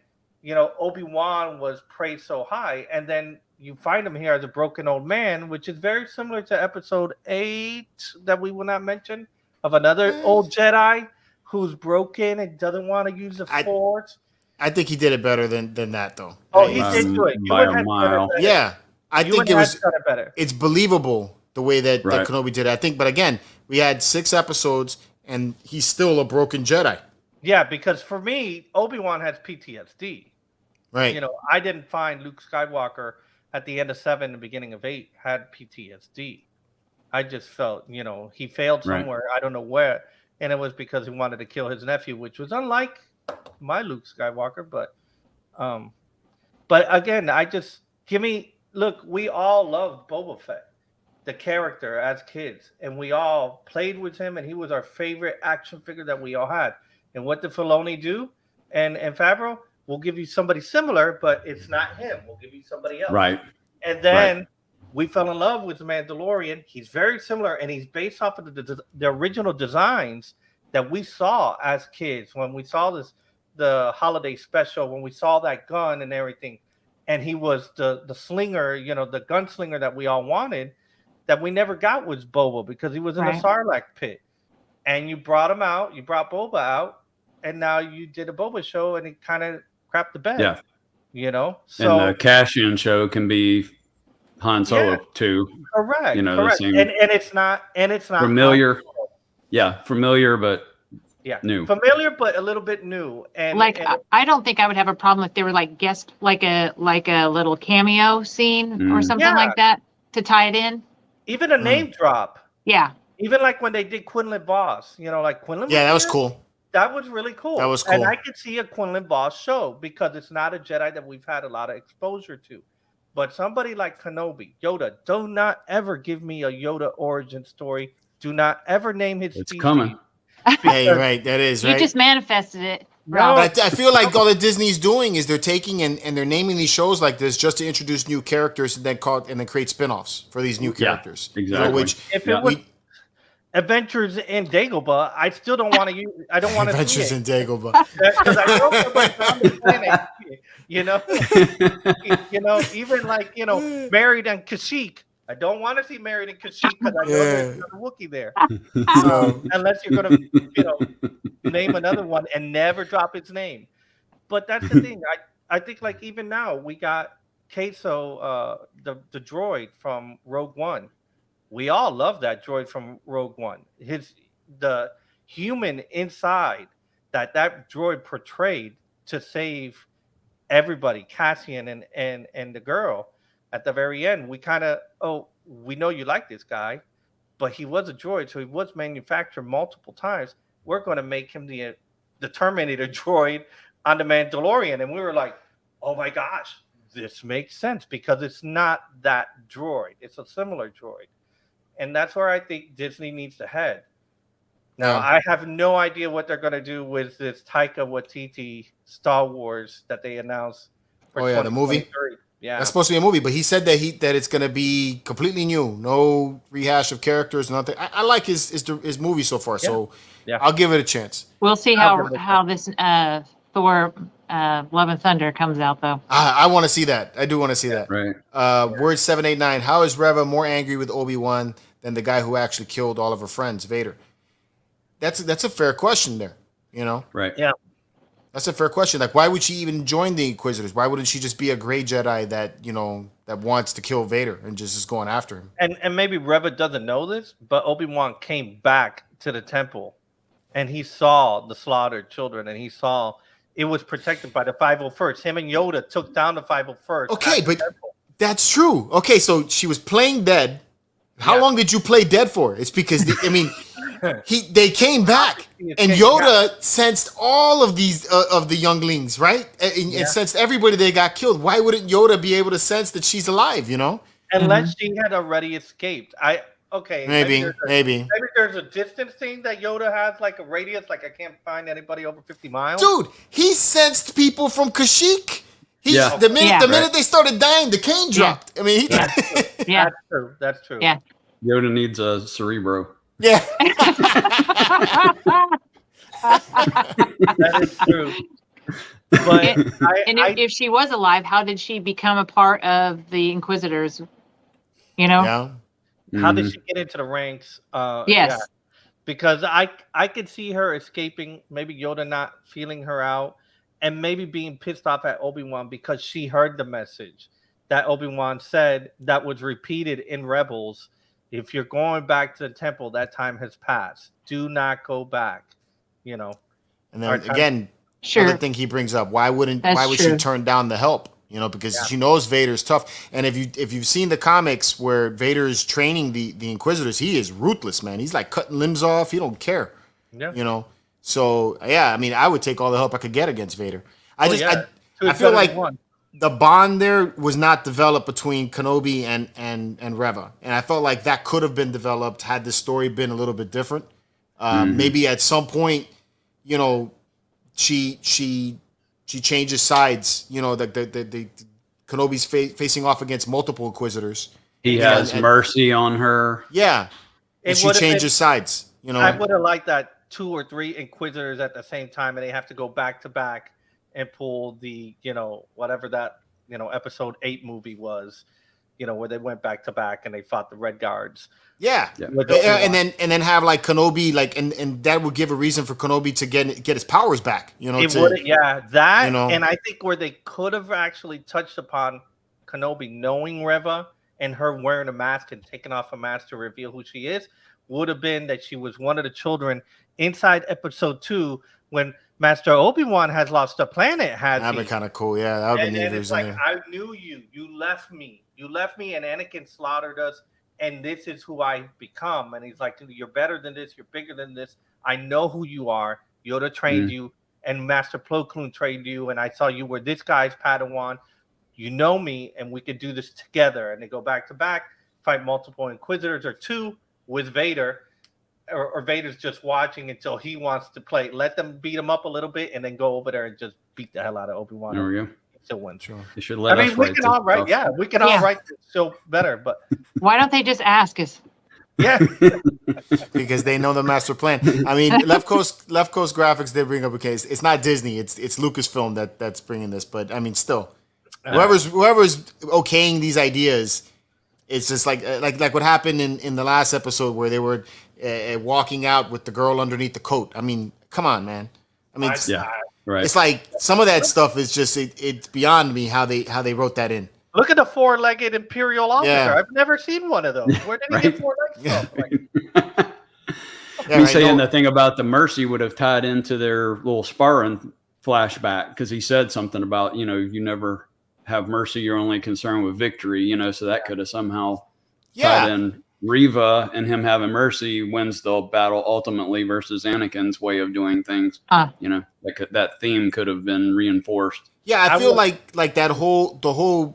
Obi-Wan was praised so high. And then you find him here as a broken old man, which is very similar to episode 8 that we will not mention, of another old Jedi who's broken and doesn't want to use the Force. I think he did it better than that, though. Oh, he did do it. By a mile. Yeah, I think it was. Better. It's believable the way that Kenobi did it. I think, but again, we had 6 episodes, and he's still a broken Jedi. Yeah, because for me, Obi-Wan has PTSD. Right. I didn't find Luke Skywalker at the end of 7 and the beginning of 8 had PTSD. I just felt, he failed Right. somewhere. I don't know where. And it was because he wanted to kill his nephew, which was unlike my Luke Skywalker. But again, look, we all loved Boba Fett, the character, as kids. And we all played with him, and he was our favorite action figure that we all had. And what did Filoni do? And Favreau, we'll give you somebody similar, but it's not him. We'll give you somebody else. Right. And then we fell in love with the Mandalorian. He's very similar, and he's based off of the original designs that we saw as kids when we saw the holiday special, when we saw that gun and everything. And he was the slinger, the gunslinger that we all wanted, that we never got was Boba because he was in the Sarlacc pit. And you brought him out, you brought Boba out, and now you did a Boba show, and it kind of crapped the bed. Yeah. So and the Cassian show can be Han Solo too. Correct. The correct. same And it's not familiar. Yeah, familiar but new. Familiar but a little bit new. And I don't think I would have a problem if they were like guest, like a little cameo scene or something like that to tie it in. Even a name drop. Yeah. Even like when they did Quinlan Voss, like Quinlan. Yeah, that was cool. That was really cool. That was cool. And I could see a Quinlan Voss show because it's not a Jedi that we've had a lot of exposure to. But somebody like Kenobi, Yoda, do not ever give me a Yoda origin story. Do not ever name his It's species. coming. Hey, right. That is right. You just manifested it. No. I feel like all that Disney's doing is they're taking and they're naming these shows like this just to introduce new characters and then create spin-offs for these new characters. Exactly. If it was Adventures in Dagobah, I still don't want to use. I don't want to Adventures in Dagobah. Because I know somebody's on the planet. Even like Married and Kashyyyk. I don't want to see Married and Kashyyyk because I know there's a Wookiee there. Unless you're gonna, name another one and never drop its name. But that's the thing. I think like even now we got Queso, the droid from Rogue One. We all love that droid from Rogue One. The human inside that droid portrayed to save everybody, Cassian and the girl. At the very end, we kind of, we know you like this guy, but he was a droid, so he was manufactured multiple times. We're going to make him the Terminator droid on the Mandalorian. And we were like, oh my gosh, this makes sense because it's not that droid. It's a similar droid. And that's where I think Disney needs to head. Now, I have no idea what they're going to do with this Taika Waititi Star Wars that they announced for the movie? Yeah. That's supposed to be a movie, but he said that it's going to be completely new. No rehash of characters, nothing. I like his movie so far, so I'll give it a chance. We'll see how this Thor Love and Thunder comes out, though. I want to see that. I do want to see that. Right. Word 789. How is Reva more angry with Obi-Wan than the guy who actually killed all of her friends, Vader? That's a fair question there. Right. Yeah. That's a fair question. Like, why would she even join the Inquisitors? Why wouldn't she just be a gray Jedi that that wants to kill Vader and just is going after him? And maybe Reva doesn't know this, but Obi-Wan came back to the temple, and he saw the slaughtered children, and he saw it was protected by the 501st. Him and Yoda took down the 501st. Okay, but that's true. Okay, so she was playing dead. How long did you play dead for? It's because they came back, and Yoda sensed all of these of the younglings, right? And sensed everybody they got killed. Why wouldn't Yoda be able to sense that she's alive? Unless she had already escaped. Maybe there's a distance thing that Yoda has, like a radius, like I can't find anybody over 50 miles. Dude, he sensed people from Kashyyyk. The minute they started dying, the cane dropped. I mean, That's true. Yeah. Yoda needs a Cerebro. Yeah. That is true. But if she was alive, how did she become a part of the Inquisitors? Yeah. How did she get into the ranks? Yes. Yeah. Because I could see her escaping, maybe Yoda not feeling her out, and maybe being pissed off at Obi-Wan because she heard the message that Obi-Wan said that was repeated in Rebels. If you're going back to the temple, that time has passed. Do not go back. And then again, another thing he brings up: why would she turn down the help? you know, because she knows Vader's tough. And if you've seen the comics where Vader is training the Inquisitors, he is ruthless, man. He's like cutting limbs off. He don't care, you know. So yeah, I mean, I would take all the help I could get against Vader. I feel like the bond there was not developed between Kenobi and Reva, and I felt like that could have been developed had the story been a little bit different. Maybe at some point, you know, she changes sides. You know, the Kenobi's facing off against multiple Inquisitors. He has mercy on her. Yeah, and she changes sides. You know, I would have liked that 2 or 3 Inquisitors at the same time, and they have to go back to back and pull the, you know, whatever that, you know, episode 8 movie was, you know, where they went back to back and they fought the Red Guards. Yeah. And then have like Kenobi, like, and that would give a reason for Kenobi to get his powers back, you know. That, you know, and I think where they could have actually touched upon Kenobi knowing Reva and her wearing a mask and taking off a mask to reveal who she is would have been that she was one of the children inside episode 2 when Master Obi-Wan has lost the planet. That'd be kind of cool. Yeah, that would be neat. It's like, I knew you. You left me, and Anakin slaughtered us, and this is who I become. And he's like, you're better than this. You're bigger than this. I know who you are. Yoda trained you, and Master Plo Koon trained you, and I saw you were this guy's Padawan. You know me, and we could do this together. And they go back to back, fight multiple Inquisitors or 2 with Vader. Or Vader's just watching until he wants to play. Let them beat him up a little bit, and then go over there and just beat the hell out of Obi-Wan. There we go. Still win. Sure. They should let us we can all write. Yeah, we can all write this show better. But why don't they just ask us? Yeah, because they know the master plan. I mean, Left Coast Graphics did bring up a case. It's not Disney. It's Lucasfilm that's bringing this. But I mean, still, whoever's okaying these ideas, it's just like what happened in the last episode where they were walking out with the girl underneath the coat. I mean, come on, man. I mean, right. It's like some of that stuff is just it's beyond me how they wrote that in. Look at the 4-legged Imperial officer. Yeah. I've never seen one of those. Where did he get 4 legs from? He's saying the thing about the mercy would have tied into their little sparring flashback because he said something about, you know, you never have mercy, you're only concerned with victory, you know, so that could have somehow tied in. Reva and him having mercy wins the battle ultimately versus Anakin's way of doing things. You know, that theme could have been reinforced. Yeah, I feel like the whole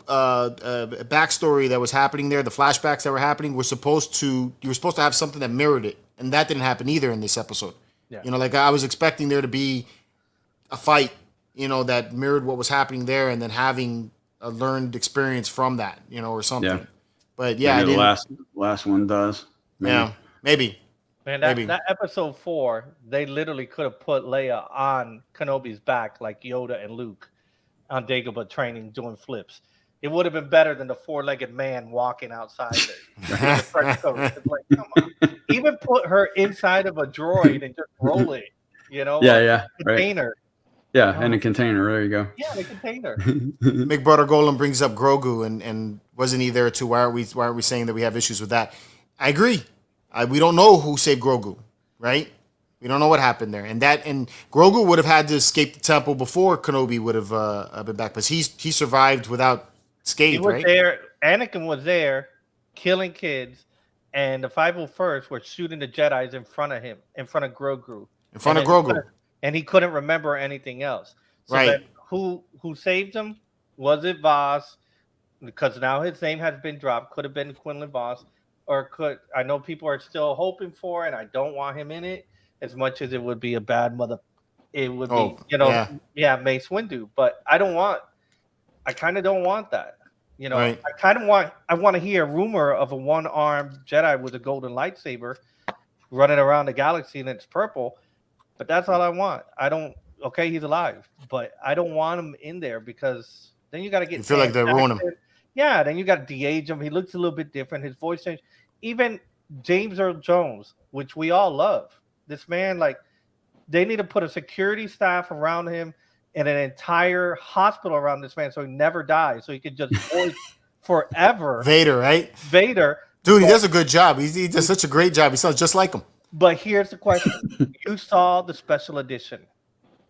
backstory that was happening there, the flashbacks that were happening, you were supposed to have something that mirrored it, and that didn't happen either in this episode. Yeah. You know, like I was expecting there to be a fight, you know, that mirrored what was happening there, and then having a learned experience from that, you know, or something. Yeah. But the last one does. Maybe. Yeah, maybe. Man, that episode 4, they literally could have put Leia on Kenobi's back like Yoda and Luke on Dagobah training doing flips. It would have been better than the 4-legged man walking outside it's like, come on. Even put her inside of a droid and just roll it, you know? Container. Right. Yeah, in a container. There you go. Yeah, in a container. Big Brother Golem brings up Grogu, and wasn't he there too? Why aren't we saying that we have issues with that? I agree. We don't know who saved Grogu, right? We don't know what happened there, and Grogu would have had to escape the temple before Kenobi would have been back, but he survived without scathe, he was right? There, Anakin was there, killing kids, and the 501st were shooting the Jedi's in front of him, in front of Grogu. And he couldn't remember anything else. So right. Who saved him? Was it Voss? Because now his name has been dropped. Could have been Quinlan Voss. I know people are still hoping for it, and I don't want him in it as much as it would be a bad mother. It would be, Mace Windu. But I kind of don't want that. You know, right. I want to hear a rumor of a one-armed Jedi with a golden lightsaber running around the galaxy and it's purple. But that's all I want. He's alive, but I don't want him in there because then you got to get. You feel like they're ruining him. Yeah, then you got to de-age him. He looks a little bit different. His voice changed. Even James Earl Jones, which we all love. This man, like, they need to put a security staff around him and an entire hospital around this man so he never dies, so he could just voice forever. Vader, right? Vader. Dude, he does a good job. He does such a great job. He sounds just like him. But here's the question. You saw the special edition.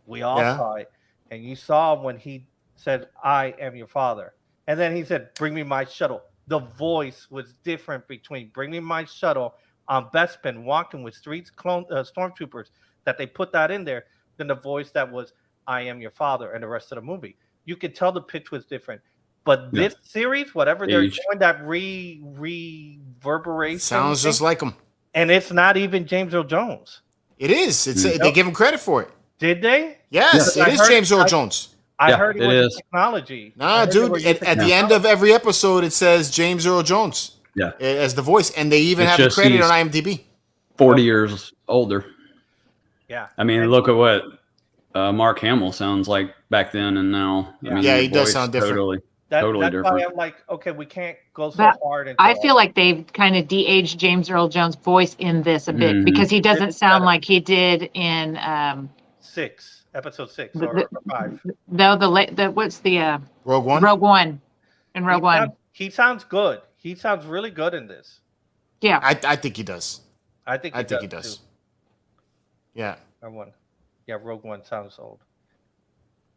We all saw it. And you saw when he said, "I am your father," and then he said, "Bring me my shuttle." The voice was different between "Bring me my shuttle" on Bespin walking with stormtroopers, that they put that in there, than the voice that was "I am your father" and the rest of the movie. You could tell the pitch was different. But this series, whatever they're doing, that reverberation sounds just like him. And it's not even James Earl Jones. It is. It's they give him credit for it. Did they? Yes, it is James Earl Jones. I heard it was technology. Nah, dude. At the end of every episode, it says James Earl Jones. Yeah, as the voice, and they even have the credit on IMDb. 40 years older. Yeah. I mean, look at what Mark Hamill sounds like back then and now. Yeah, I mean, he does sound different. Totally that's different. Why I'm like, okay, we can't go so hard. I feel like they've kind of de-aged James Earl Jones' voice in this a bit because he doesn't sound like he did in episode 6 or 5. No, what's the Rogue One? Rogue One. In Rogue One. He sounds good. He sounds really good in this. Yeah. I think he does. I think he does. Too. Yeah. Rogue One sounds old.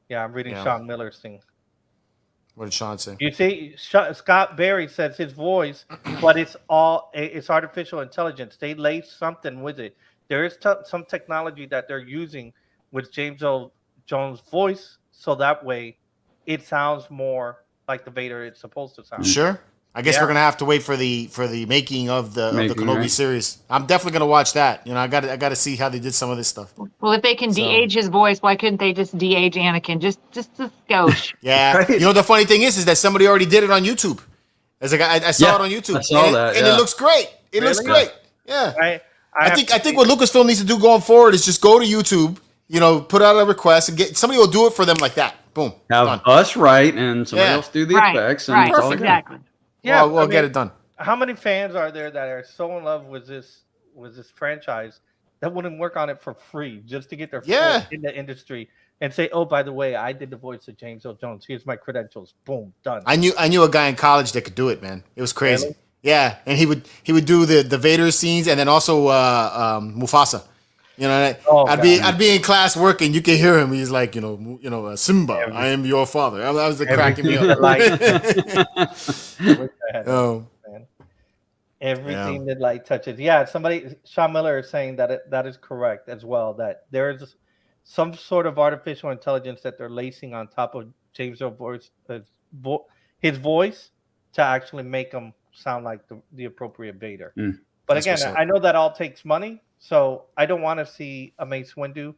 Yeah, I'm reading Sean Miller's thing. What did Sean say? You see, Scott Barry says his voice, but it's artificial intelligence. They lace something with it. There is some technology that they're using with James Earl Jones' voice, so that way it sounds more like the Vader it's supposed to sound. Sure. I guess we're gonna have to wait for the making of the Kenobi series. I'm definitely gonna watch that. You know, I gotta see how they did some of this stuff. Well, if they can de-age his voice, why couldn't they just de-age Anakin? Just skosh. Yeah. You know, the funny thing is that somebody already did it on YouTube. As I saw it on YouTube. I saw that, and it looks great. It looks great. Yeah. I think what Lucasfilm needs to do going forward is just go to YouTube. You know, put out a request and get somebody will do it for them like that. Boom. Have done. us write and somebody else do the effects. And right. Perfect. Exactly. Yeah, we'll get it done. How many fans are there that are so in love with this franchise that wouldn't work on it for free just to get their foot in the industry and say, "Oh, by the way, I did the voice of James Earl Jones. Here's my credentials. Boom, done." I knew a guy in college that could do it, man. It was crazy. Really? Yeah, and he would do the Vader scenes and then also Mufasa. You know, I'd be in class working. You can hear him. He's like, Simba, I am your father. That was cracking me up. Everything that light touches. Yeah, Sean Miller is saying that is correct as well. That there is some sort of artificial intelligence that they're lacing on top of James Earl his voice to actually make him sound like the appropriate Vader. But again, I know that all takes money. So I don't want to see a Mace Windu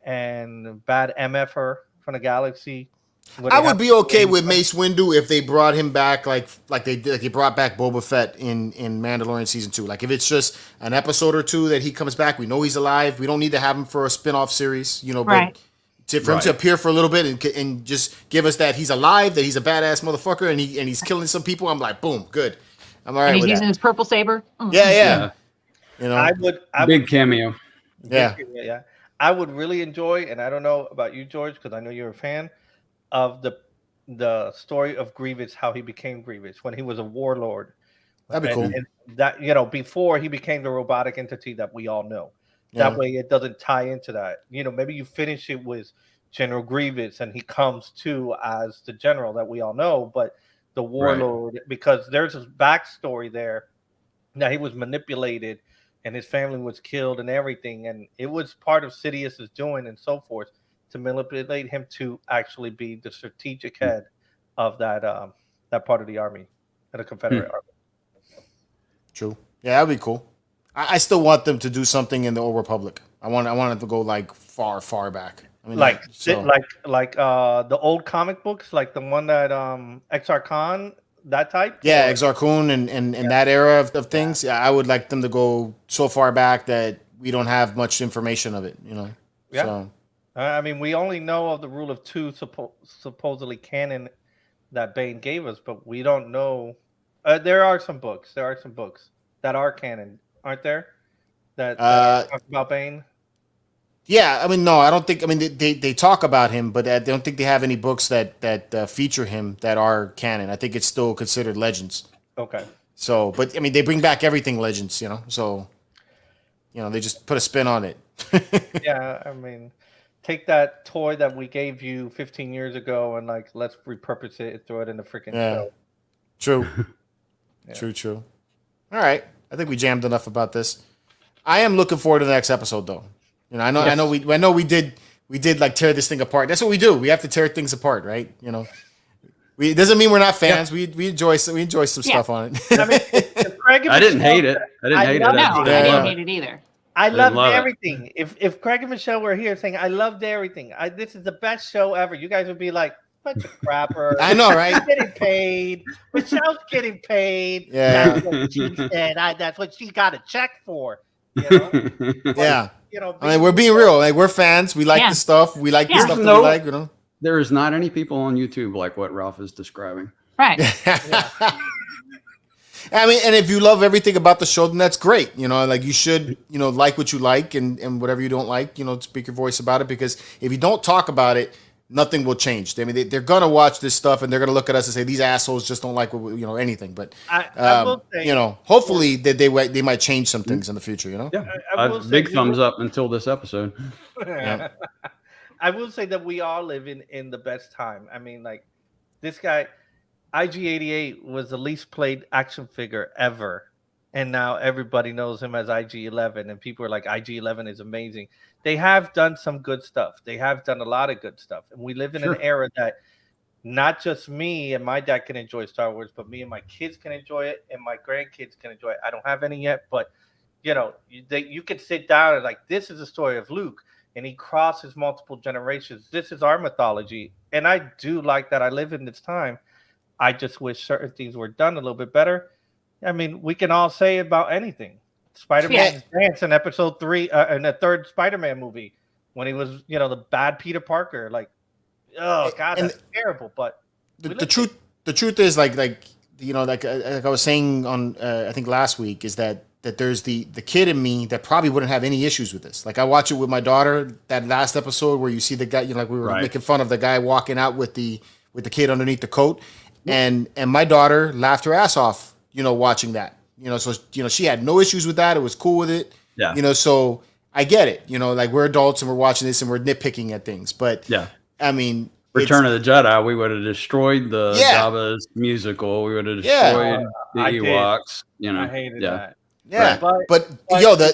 and bad MFer from the galaxy. I would be okay with Mace Windu if they brought him back like they did. Like they brought back Boba Fett in Mandalorian season 2. Like if it's just an episode or two that he comes back, we know he's alive. We don't need to have him for a spin-off series, Right. But for him to appear for a little bit and just give us that he's alive, that he's a badass motherfucker, and he's killing some people. I'm like, boom, good. I'm all right. And he's using his purple saber. Yeah. You know, I would big cameo. Yeah. I would really enjoy, and I don't know about you, George, because I know you're a fan of the story of Grievous, how he became Grievous when he was a warlord. That'd be cool. And that before he became the robotic entity that we all know. That way, it doesn't tie into that. Maybe you finish it with General Grievous, and he comes to as the general that we all know, but the warlord, because there's his backstory there. Now he was manipulated. And his family was killed and everything. And it was part of Sidious's doing and so forth to manipulate him to actually be the strategic head of that part of the army, of the Confederate army. True. Yeah, that'd be cool. I still want them to do something in the Old Republic. I want them to go like far, far back. I mean, like the old comic books, like the one that Exar Khan, that type. Yeah, Exar Kun and that era of things. Yeah, I would like them to go so far back that we don't have much information of it. Yeah. So. I mean, we only know of the Rule of Two supposedly canon that Bane gave us, but we don't know. There are some books. That are canon, aren't there? That talk about Bane. Yeah, I mean, no, I don't think. I mean, they talk about him, but they don't think they have any books that feature him that are canon. I think it's still considered legends. Okay. So, but I mean, they bring back everything legends, So, they just put a spin on it. Yeah, I mean, take that toy that we gave you 15 years ago and like let's repurpose it and throw it in the freaking show. True. Yeah. True. All right. I think we jammed enough about this. I am looking forward to the next episode though. You know, I know we did like tear this thing apart. That's what we do. We have to tear things apart, right? You know. It doesn't mean we're not fans. Yeah. We enjoy some stuff on it. I mean, if Craig I didn't hate it. I didn't hate it. No, I didn't hate it either. I loved everything. If Craig and Michelle were here saying, I loved everything. This is the best show ever. You guys would be like, bunch of crapper. I know, right? She's getting paid. Michelle's getting paid. Yeah. That's what she said. That's what she got a check for. You know? Yeah. You know, I mean, we're being real. Like, we're fans. We like the stuff. We like the stuff that we like, you know? There is not any people on YouTube like what Ralph is describing. Right. I mean, and if you love everything about the show, then that's great. You know, like you should, you know, like what you like and whatever you don't like, you know, speak your voice about it. Because if you don't talk about it, nothing will change. I mean, they're going to watch this stuff and they're going to look at us and say, these assholes just don't like, you know, anything. But, I will say, you know, hopefully they might change some things in the future, you know? Yeah. Big thumbs up until this episode. Yeah. I will say that we are living in the best time. I mean, like this guy, IG-88 was the least played action figure ever. And now everybody knows him as IG-11. And people are like, IG-11 is amazing. They have done some good stuff. They have done a lot of good stuff. And we live in an era that not just me and my dad can enjoy Star Wars, but me and my kids can enjoy it. And my grandkids can enjoy it. I don't have any yet, but you know, you can sit down and like, this is the story of Luke. And he crosses multiple generations. This is our mythology. And I do like that. I live in this time. I just wish certain things were done a little bit better. I mean, we can all say about anything. Spider-Man's dance in episode 3, in the third Spider-Man movie, when he was, you know, the bad Peter Parker. Like, oh God, that's terrible. But the truth is, like you know, like I was saying on, I think last week, is that there's the kid in me that probably wouldn't have any issues with this. Like I watch it with my daughter. That last episode where you see the guy, you know, like we were making fun of the guy walking out with the kid underneath the coat. And my daughter laughed her ass off, you know, watching that, you know, so, you know, she had no issues with that. It was cool with it. Yeah. You know, so I get it, you know, like we're adults and we're watching this and we're nitpicking at things, but I mean, Return of the Jedi, we would have destroyed the Jabba's musical. We would have destroyed the Ewoks. You know, I hated that. Yeah, right. but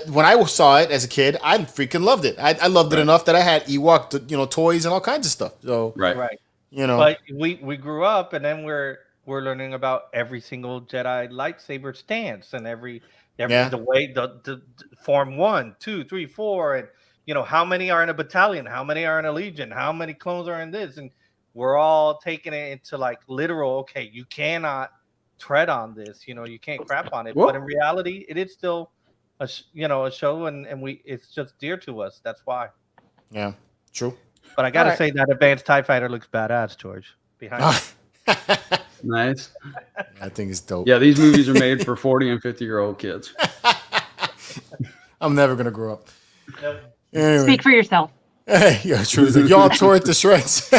when I saw it as a kid, I freaking loved it. I loved it enough that I had Ewok, you know, toys and all kinds of stuff. So right. You know, but we grew up, and then we're learning about every single Jedi lightsaber stance and every the way the form 1, 2, 3, 4, and you know how many are in a battalion, how many are in a legion, how many clones are in this, and we're all taking it into like literal. Okay, you cannot tread on this. You know, you can't crap on it. But in reality, it is still a show, and it's just dear to us. That's why. Yeah, true. But I gotta say that advanced TIE fighter looks badass, George. Behind nice. I think it's dope. Yeah, these movies are made for 40 and 50-year-old kids. I'm never gonna grow up. Anyway. Speak for yourself. Yeah, true. Like, y'all tore it to shreds.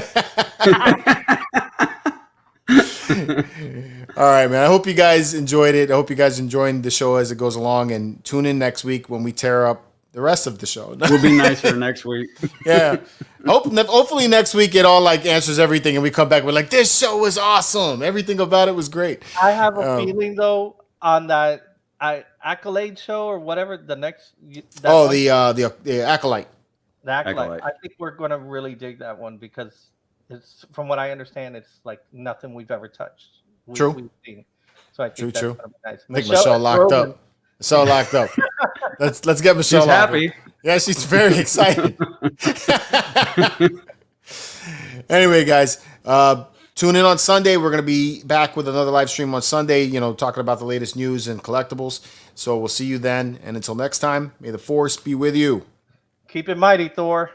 All right, man. I hope you guys enjoyed it. I hope you guys enjoying the show as it goes along, and tune in next week when we tear up the rest of the show. We'll be nicer next week. Yeah. Hopefully next week it all like answers everything and we come back, we're like, this show was awesome. Everything about it was great. I have a feeling though on that Accolade show or whatever the next the Acolyte. The Acolyte. I think we're gonna really dig that one because it's, from what I understand, it's like nothing we've ever touched. We've seen. So I think that's gonna be nice. I think Michelle locked up. So locked up. Let's get Michelle. She's happy. Yeah, she's very excited. Anyway, guys, tune in on Sunday. We're gonna be back with another live stream on Sunday. You know, talking about the latest news and collectibles. So we'll see you then. And until next time, may the Force be with you. Keep it mighty, Thor.